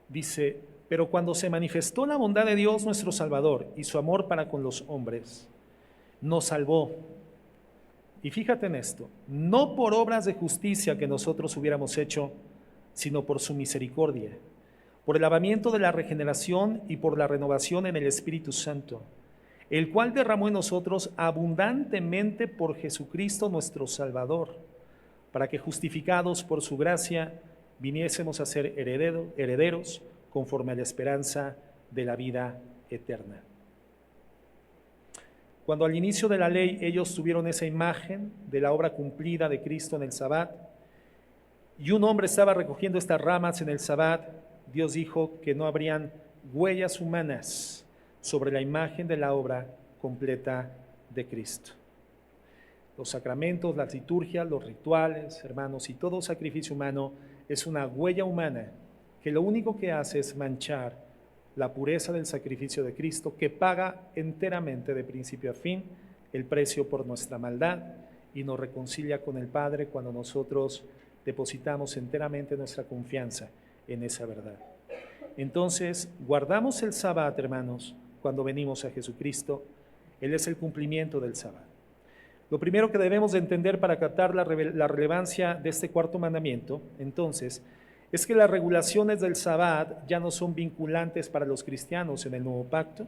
Dice, pero cuando se manifestó la bondad de Dios nuestro Salvador y su amor para con los hombres, nos salvó. Y fíjate en esto, no por obras de justicia que nosotros hubiéramos hecho, sino por su misericordia, por el lavamiento de la regeneración y por la renovación en el Espíritu Santo, el cual derramó en nosotros abundantemente por Jesucristo nuestro Salvador, para que justificados por su gracia viniésemos a ser herederos conforme a la esperanza de la vida eterna. Cuando al inicio de la ley ellos tuvieron esa imagen de la obra cumplida de Cristo en el Sabbat, y un hombre estaba recogiendo estas ramas en el Sabbat, Dios dijo que no habrían huellas humanas sobre la imagen de la obra completa de Cristo. Los sacramentos, las liturgias, los rituales, hermanos, y todo sacrificio humano es una huella humana que lo único que hace es manchar la pureza del sacrificio de Cristo, que paga enteramente de principio a fin el precio por nuestra maldad y nos reconcilia con el Padre cuando nosotros depositamos enteramente nuestra confianza en esa verdad. Entonces, guardamos el Sabbat, hermanos, cuando venimos a Jesucristo. Él es el cumplimiento del Sabbat. Lo primero que debemos de entender para captar la relevancia de este cuarto mandamiento, entonces, es que las regulaciones del Sabbat ya no son vinculantes para los cristianos en el nuevo pacto.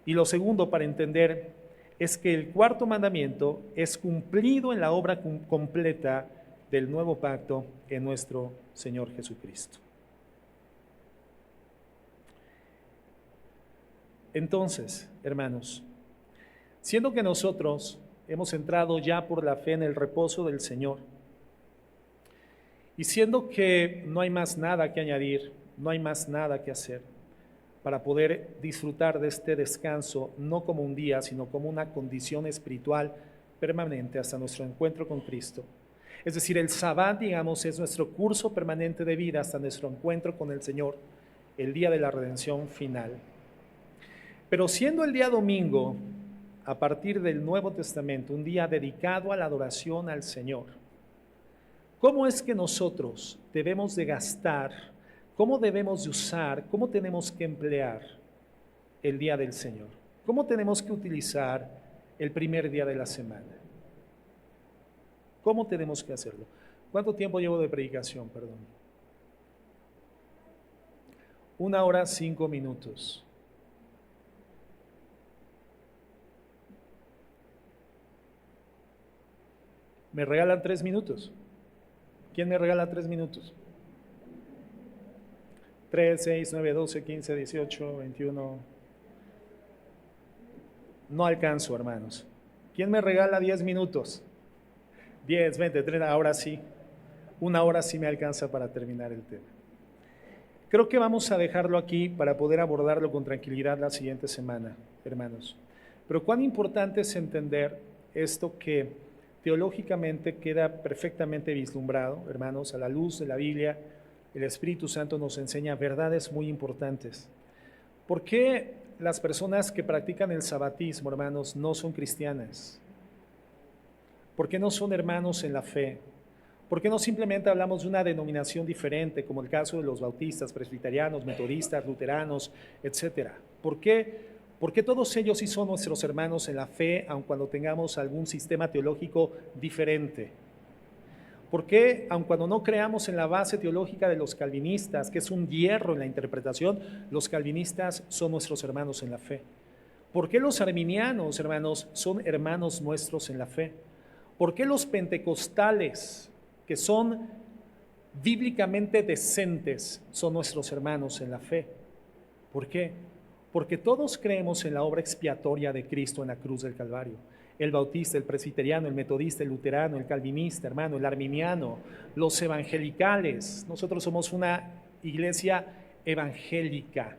Y lo segundo, para entender, es que el cuarto mandamiento es cumplido en la obra completa del nuevo pacto en nuestro Señor Jesucristo. Entonces, hermanos, siendo que nosotros hemos entrado ya por la fe en el reposo del Señor, y siendo que no hay más nada que añadir, no hay más nada que hacer para poder disfrutar de este descanso, no como un día, sino como una condición espiritual permanente hasta nuestro encuentro con Cristo. Es decir, el Sabbat, digamos, es nuestro curso permanente de vida hasta nuestro encuentro con el Señor, el día de la redención final. Pero siendo el día domingo, a partir del Nuevo Testamento, un día dedicado a la adoración al Señor, ¿cómo es que nosotros debemos de gastar, cómo debemos de usar, cómo tenemos que emplear el día del Señor? ¿Cómo tenemos que utilizar el primer día de la semana? ¿Cómo tenemos que hacerlo? ¿Cuánto tiempo llevo de predicación? Perdón. 1 hora 5 minutos. ¿Me regalan 3 minutos? ¿Quién me regala 3 minutos? 3, 6, 9, 12, 15, 18, 21. No alcanzo, hermanos. ¿Quién me regala 10 minutos? 10, 20, 30, ahora sí. 1 hora sí me alcanza para terminar el tema. Creo que vamos a dejarlo aquí para poder abordarlo con tranquilidad la siguiente semana, hermanos. Pero cuán importante es entender esto que teológicamente queda perfectamente vislumbrado, hermanos, a la luz de la Biblia. El Espíritu Santo nos enseña verdades muy importantes. ¿Por qué las personas que practican el sabatismo, hermanos, no son cristianas? ¿Por qué no son hermanos en la fe? ¿Por qué no simplemente hablamos de una denominación diferente, como el caso de los bautistas, presbiterianos, metodistas, luteranos, etcétera? ¿Por qué? Porque todos ellos sí son nuestros hermanos en la fe, aun cuando tengamos algún sistema teológico diferente. ¿Por qué, aun cuando no creamos en la base teológica de los calvinistas, que es un hierro en la interpretación, los calvinistas son nuestros hermanos en la fe? ¿Por qué los arminianos, hermanos, son hermanos nuestros en la fe? ¿Por qué los pentecostales, que son bíblicamente decentes, son nuestros hermanos en la fe? ¿Por qué? Porque todos creemos en la obra expiatoria de Cristo en la cruz del Calvario. El bautista, el presbiteriano, el metodista, el luterano, el calvinista, hermano, el arminiano, los evangelicales. Nosotros somos una iglesia evangélica.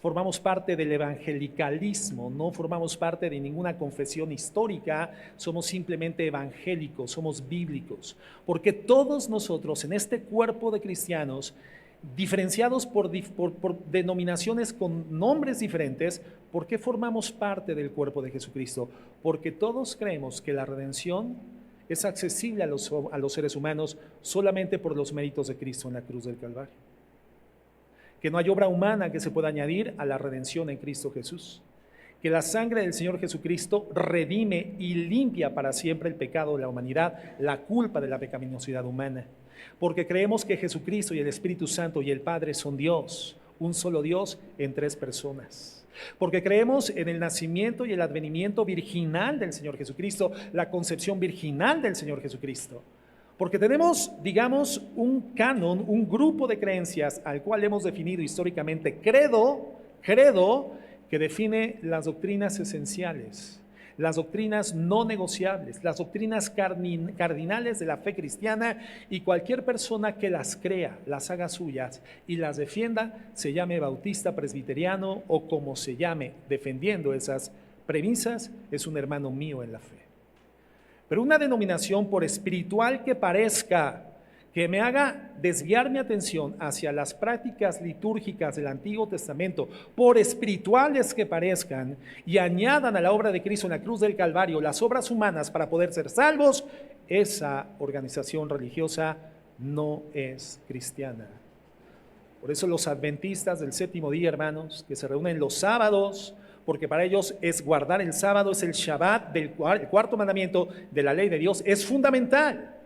Formamos parte del evangelicalismo, no formamos parte de ninguna confesión histórica, somos simplemente evangélicos, somos bíblicos. Porque todos nosotros en este cuerpo de cristianos, diferenciados por denominaciones con nombres diferentes, ¿por qué formamos parte del cuerpo de Jesucristo? Porque todos creemos que la redención es accesible a los seres humanos solamente por los méritos de Cristo en la cruz del Calvario. Que no hay obra humana que se pueda añadir a la redención en Cristo Jesús. Que la sangre del Señor Jesucristo redime y limpia para siempre el pecado de la humanidad, la culpa de la pecaminosidad humana. Porque creemos que Jesucristo y el Espíritu Santo y el Padre son Dios, un solo Dios en 3 personas. Porque creemos en el nacimiento y el advenimiento virginal del Señor Jesucristo, la concepción virginal del Señor Jesucristo. Porque tenemos, digamos, un canon, un grupo de creencias al cual hemos definido históricamente credo, que define las doctrinas esenciales, las doctrinas no negociables, las doctrinas cardinales de la fe cristiana, y cualquier persona que las crea, las haga suyas y las defienda, se llame bautista, presbiteriano o como se llame, defendiendo esas premisas, es un hermano mío en la fe. Pero una denominación, por espiritual que parezca, que me haga desviar mi atención hacia las prácticas litúrgicas del Antiguo Testamento, por espirituales que parezcan, y añadan a la obra de Cristo en la cruz del Calvario las obras humanas para poder ser salvos, esa organización religiosa no es cristiana. Por eso los adventistas del 7º día, hermanos, que se reúnen los sábados, porque para ellos es guardar el sábado, es el Shabbat, el 4º mandamiento de la ley de Dios, es fundamental.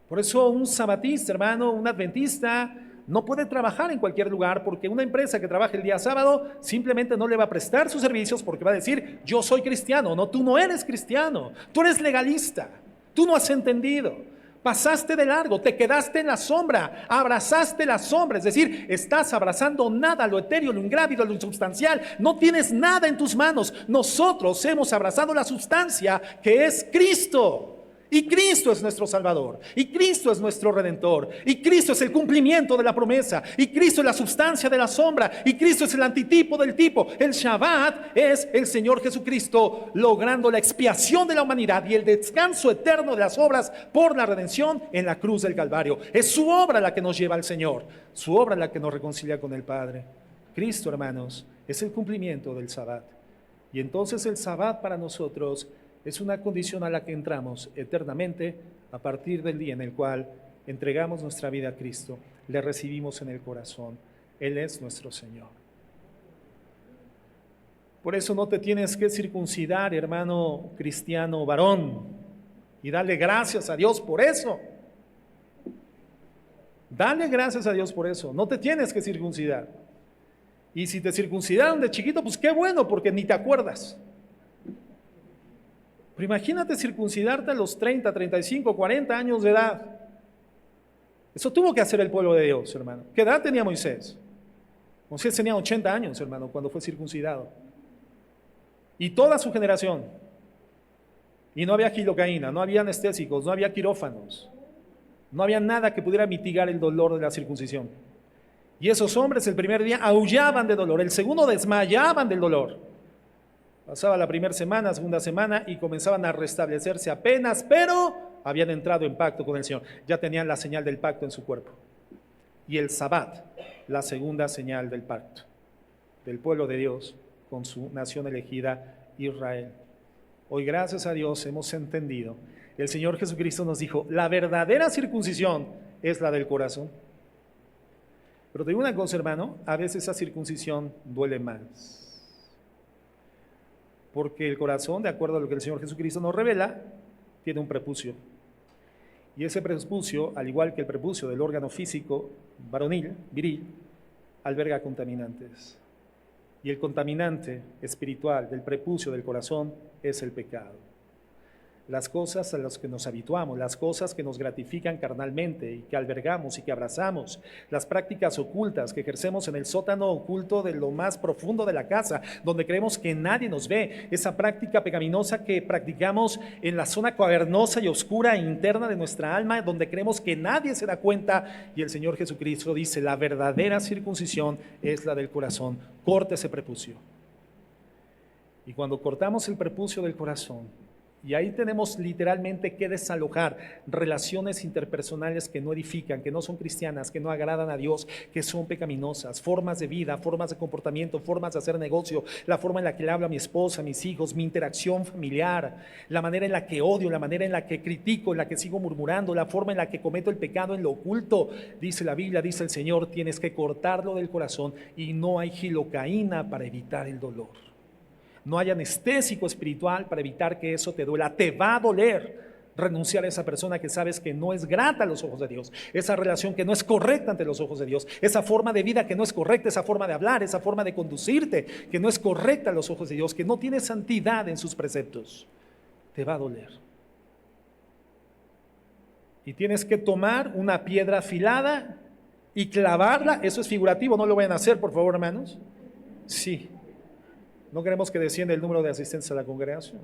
Por eso un sabatista, hermano, un adventista, No puede trabajar en cualquier lugar porque una empresa que trabaja el día sábado simplemente no le va a prestar sus servicios porque va a decir, yo soy cristiano. No, tú no eres cristiano, tú eres legalista, tú no has entendido. Pasaste de largo, te quedaste en la sombra, abrazaste la sombra, es decir, estás abrazando nada, lo etéreo, lo ingrávido, lo insubstancial, no tienes nada en tus manos. Nosotros hemos abrazado la sustancia que es Cristo. Y Cristo es nuestro Salvador, y Cristo es nuestro Redentor, y Cristo es el cumplimiento de la promesa, y Cristo es la sustancia de la sombra, y Cristo es el antitipo del tipo. El Shabbat es el Señor Jesucristo logrando la expiación de la humanidad y el descanso eterno de las obras por la redención en la cruz del Calvario. Es su obra la que nos lleva al Señor, su obra la que nos reconcilia con el Padre. Cristo, hermanos, es el cumplimiento del Shabbat. Y entonces el Shabbat para nosotros es una condición a la que entramos eternamente a partir del día en el cual entregamos nuestra vida a Cristo, le recibimos en el corazón. Él es nuestro Señor. Por eso no te tienes que circuncidar, hermano cristiano varón, y dale gracias a Dios por eso. Dale gracias a Dios por eso. No te tienes que circuncidar. Y si te circuncidaron de chiquito, pues qué bueno, porque ni te acuerdas. Pero imagínate circuncidarte a los 30, 35, 40 años de edad. Eso tuvo que hacer el pueblo de Dios, hermano. ¿Qué edad tenía Moisés? Moisés tenía 80 años, hermano, cuando fue circuncidado. Y toda su generación. Y no había gilocaína, no había anestésicos, no había quirófanos. No había nada que pudiera mitigar el dolor de la circuncisión. Y esos hombres el primer día aullaban de dolor, el segundo desmayaban del dolor. Pasaba la primera semana, segunda semana y comenzaban a restablecerse apenas, pero habían entrado en pacto con el Señor. Ya tenían la señal del pacto en su cuerpo. Y el Sabbat, la segunda señal del pacto, del pueblo de Dios con su nación elegida, Israel. Hoy, gracias a Dios, hemos entendido. El Señor Jesucristo nos dijo, la verdadera circuncisión es la del corazón. Pero te digo una cosa, hermano, a veces esa circuncisión duele más. Porque el corazón, de acuerdo a lo que el Señor Jesucristo nos revela, tiene un prepucio. Y ese prepucio, al igual que el prepucio del órgano físico varonil, viril, alberga contaminantes. Y el contaminante espiritual del prepucio del corazón es el pecado. Las cosas a las que nos habituamos, las cosas que nos gratifican carnalmente y que albergamos y que abrazamos, las prácticas ocultas que ejercemos en el sótano oculto de lo más profundo de la casa, donde creemos que nadie nos ve, esa práctica pecaminosa que practicamos en la zona cavernosa y oscura e interna de nuestra alma, donde creemos que nadie se da cuenta, y el Señor Jesucristo dice, la verdadera circuncisión es la del corazón. Corta ese prepucio. Y cuando cortamos el prepucio del corazón, y ahí tenemos literalmente que desalojar relaciones interpersonales que no edifican, que no son cristianas, que no agradan a Dios, que son pecaminosas, formas de vida, formas de comportamiento, formas de hacer negocio, la forma en la que le hablo a mi esposa, a mis hijos, mi interacción familiar, la manera en la que odio, la manera en la que critico, en la que sigo murmurando, la forma en la que cometo el pecado en lo oculto. Dice la Biblia, dice el Señor, tienes que cortarlo del corazón y no hay gilocaína para evitar el dolor. No hay anestésico espiritual para evitar que eso te duela. Te va a doler renunciar a esa persona que sabes que no es grata a los ojos de Dios, esa relación que no es correcta ante los ojos de Dios, esa forma de vida que no es correcta, esa forma de hablar, esa forma de conducirte que no es correcta a los ojos de Dios, que no tiene santidad en sus preceptos. Te va a doler. Y tienes que tomar una piedra afilada y clavarla. Eso es figurativo, no lo vayan a hacer, por favor, hermanos. Sí. No queremos que descienda el número de asistentes a la congregación.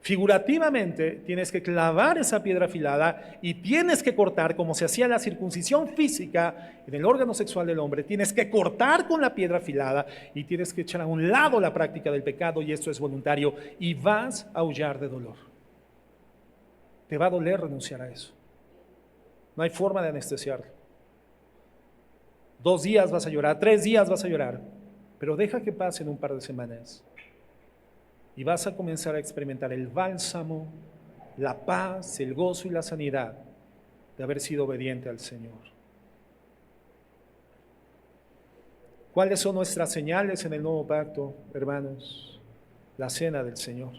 Figurativamente, tienes que clavar esa piedra afilada y tienes que cortar, como se hacía la circuncisión física en el órgano sexual del hombre, tienes que cortar con la piedra afilada y tienes que echar a un lado la práctica del pecado, y esto es voluntario, y vas a aullar de dolor. Te va a doler renunciar a eso. No hay forma de anestesiarlo. 2 días vas a llorar, 3 días vas a llorar. Pero deja que pasen un par de semanas y vas a comenzar a experimentar el bálsamo, la paz, el gozo y la sanidad de haber sido obediente al Señor. ¿Cuáles son nuestras señales en el nuevo pacto, hermanos? La cena del Señor.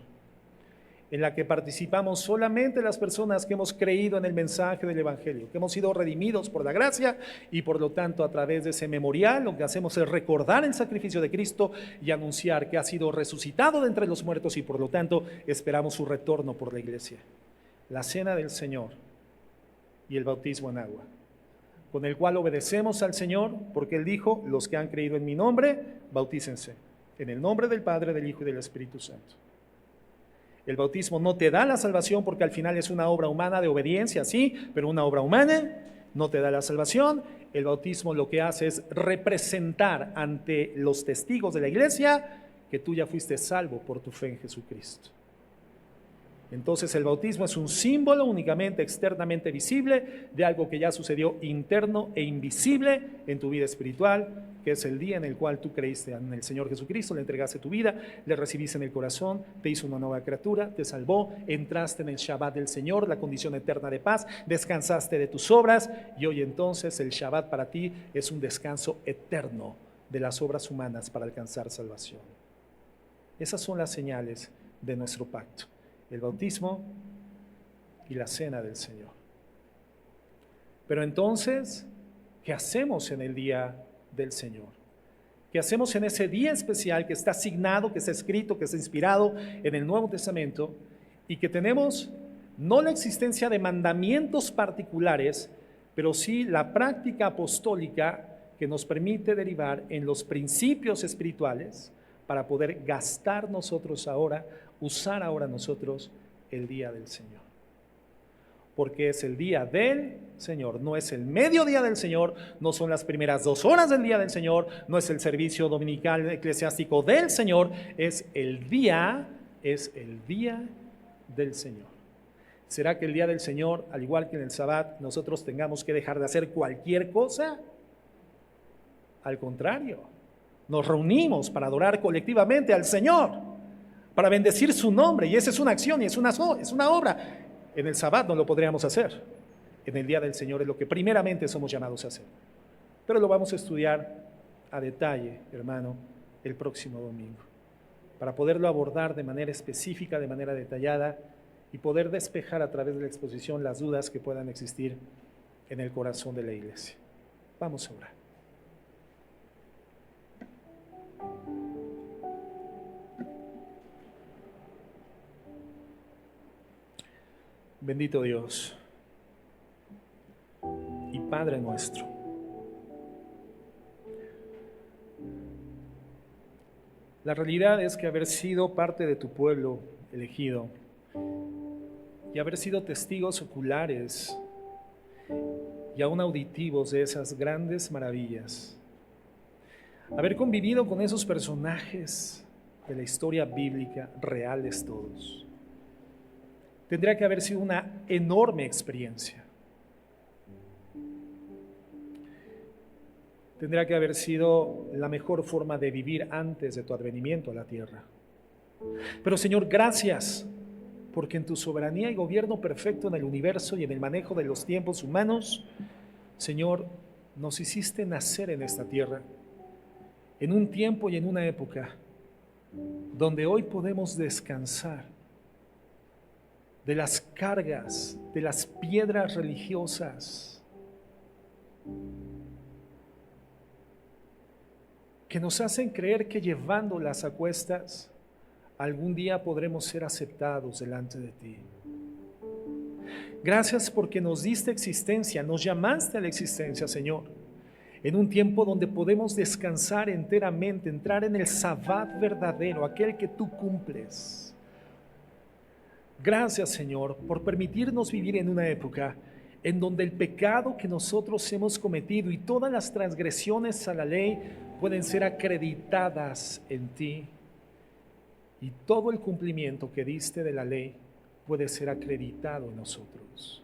en la que participamos solamente las personas que hemos creído en el mensaje del Evangelio, que hemos sido redimidos por la gracia y por lo tanto a través de ese memorial lo que hacemos es recordar el sacrificio de Cristo y anunciar que ha sido resucitado de entre los muertos y por lo tanto esperamos su retorno por la iglesia. La cena del Señor y el bautismo en agua, con el cual obedecemos al Señor porque Él dijo: los que han creído en mi nombre, bautícense en el nombre del Padre, del Hijo y del Espíritu Santo. El bautismo no te da la salvación porque al final es una obra humana de obediencia, sí, pero una obra humana no te da la salvación. El bautismo lo que hace es representar ante los testigos de la iglesia que tú ya fuiste salvo por tu fe en Jesucristo. Entonces el bautismo es un símbolo únicamente externamente visible de algo que ya sucedió interno e invisible en tu vida espiritual, que es el día en el cual tú creíste en el Señor Jesucristo, le entregaste tu vida, le recibiste en el corazón, te hizo una nueva criatura, te salvó, entraste en el Shabbat del Señor, la condición eterna de paz, descansaste de tus obras y hoy entonces el Shabbat para ti es un descanso eterno de las obras humanas para alcanzar salvación. Esas son las señales de nuestro pacto: el bautismo y la cena del Señor. Pero entonces, ¿qué hacemos en el día del Señor? ¿Qué hacemos en ese día especial que está asignado, que está escrito, que está inspirado en el Nuevo Testamento y que tenemos no la existencia de mandamientos particulares, pero sí la práctica apostólica que nos permite derivar en los principios espirituales para poder gastar nosotros ahora, usar ahora nosotros el día del Señor? Porque es el día del Señor, no es el mediodía del Señor, no son las primeras 2 horas del día del Señor, no es el servicio dominical eclesiástico del Señor, es el día del Señor. ¿Será que el día del Señor, al igual que en el Sabbat, nosotros tengamos que dejar de hacer cualquier cosa? Al contrario, nos reunimos para adorar colectivamente al Señor, para bendecir su nombre, y esa es una acción y es una obra. En el Sabbat no lo podríamos hacer. En el día del Señor es lo que primeramente somos llamados a hacer. Pero lo vamos a estudiar a detalle, hermano, el próximo domingo, para poderlo abordar de manera específica, de manera detallada, y poder despejar a través de la exposición las dudas que puedan existir en el corazón de la iglesia. Vamos a orar. Bendito Dios y Padre nuestro, la realidad es que haber sido parte de tu pueblo elegido y haber sido testigos oculares y aún auditivos de esas grandes maravillas, haber convivido con esos personajes de la historia bíblica, reales todos, tendría que haber sido una enorme experiencia. Tendría que haber sido la mejor forma de vivir antes de tu advenimiento a la tierra. Pero Señor, gracias, porque en tu soberanía y gobierno perfecto en el universo y en el manejo de los tiempos humanos, Señor, nos hiciste nacer en esta tierra, en un tiempo y en una época donde hoy podemos descansar de las cargas, de las piedras religiosas que nos hacen creer que llevándolas a cuestas algún día podremos ser aceptados delante de ti. Gracias porque nos diste existencia, nos llamaste a la existencia, Señor, en un tiempo donde podemos descansar enteramente, entrar en el Sabbat verdadero, aquel que tú cumples. Gracias, Señor, por permitirnos vivir en una época en donde el pecado que nosotros hemos cometido y todas las transgresiones a la ley pueden ser acreditadas en ti, y todo el cumplimiento que diste de la ley puede ser acreditado en nosotros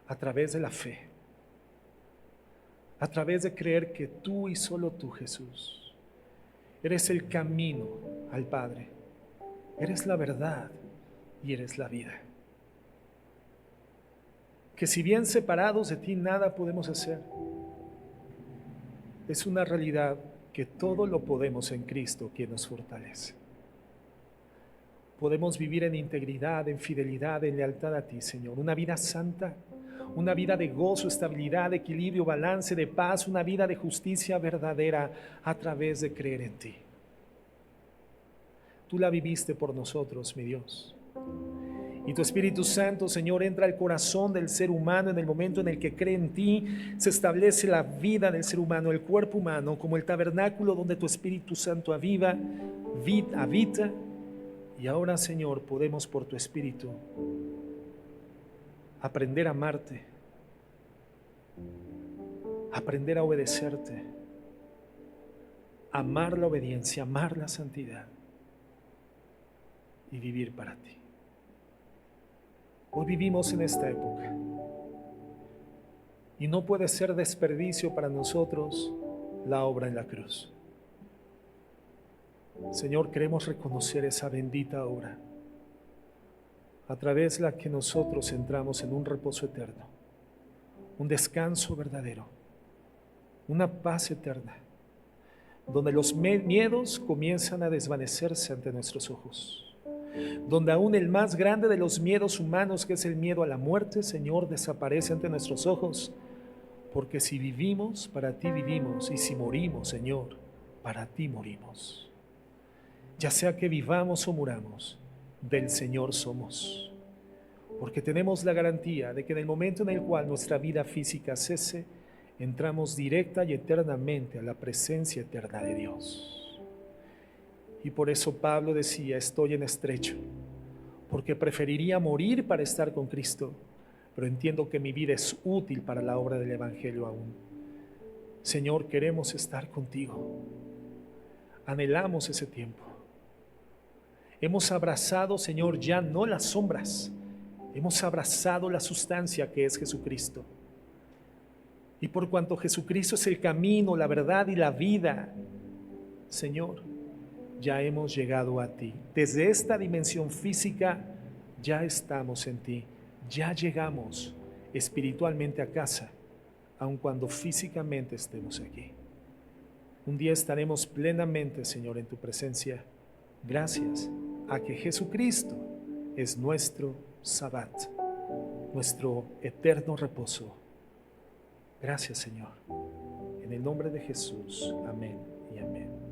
a través de la fe, a través de creer que tú y solo tú, Jesús, eres el camino al Padre, eres la verdad y eres la vida. Que si bien separados de ti nada podemos hacer, es una realidad que todo lo podemos en Cristo, quien nos fortalece. podemos vivir en integridad, en fidelidad, en lealtad a ti, Señor. Una vida santa, una vida de gozo, estabilidad, equilibrio, balance, de paz, una vida de justicia verdadera a través de creer en ti. Tú la viviste por nosotros, mi Dios. Y tu Espíritu Santo, Señor, entra al corazón del ser humano en el momento en el que cree en ti. Se establece la vida del ser humano, el cuerpo humano, como el tabernáculo donde tu Espíritu Santo habita. Y ahora, Señor, podemos por tu Espíritu aprender a amarte, aprender a obedecerte, amar la obediencia, amar la santidad y vivir para ti. Hoy vivimos en esta época y no puede ser desperdicio para nosotros la obra en la cruz. Señor, queremos reconocer esa bendita obra a través de la que nosotros entramos en un reposo eterno, un descanso verdadero, una paz eterna, donde los miedos comienzan a desvanecerse ante nuestros ojos, donde aún el más grande de los miedos humanos, que es el miedo a la muerte, Señor, desaparece ante nuestros ojos, porque si vivimos, para ti vivimos, y si morimos, Señor, para ti morimos. Ya sea que vivamos o muramos, del Señor somos, porque tenemos la garantía de que en el momento en el cual nuestra vida física cese, entramos directa y eternamente a la presencia eterna de Dios. Y por eso Pablo decía, estoy en estrecho, porque preferiría morir para estar con Cristo, pero entiendo que mi vida es útil para la obra del Evangelio aún. Señor, queremos estar contigo. Anhelamos ese tiempo. Hemos abrazado, Señor, ya no las sombras, hemos abrazado la sustancia que es Jesucristo. Y por cuanto Jesucristo es el camino, la verdad y la vida, Señor, ya hemos llegado a ti. Desde esta dimensión física ya estamos en ti, ya llegamos espiritualmente a casa, aun cuando físicamente estemos aquí. Un día estaremos plenamente, Señor, en tu presencia, gracias a que Jesucristo es nuestro Sabbat, nuestro eterno reposo. Gracias, Señor. En el nombre de Jesús, amén y amén.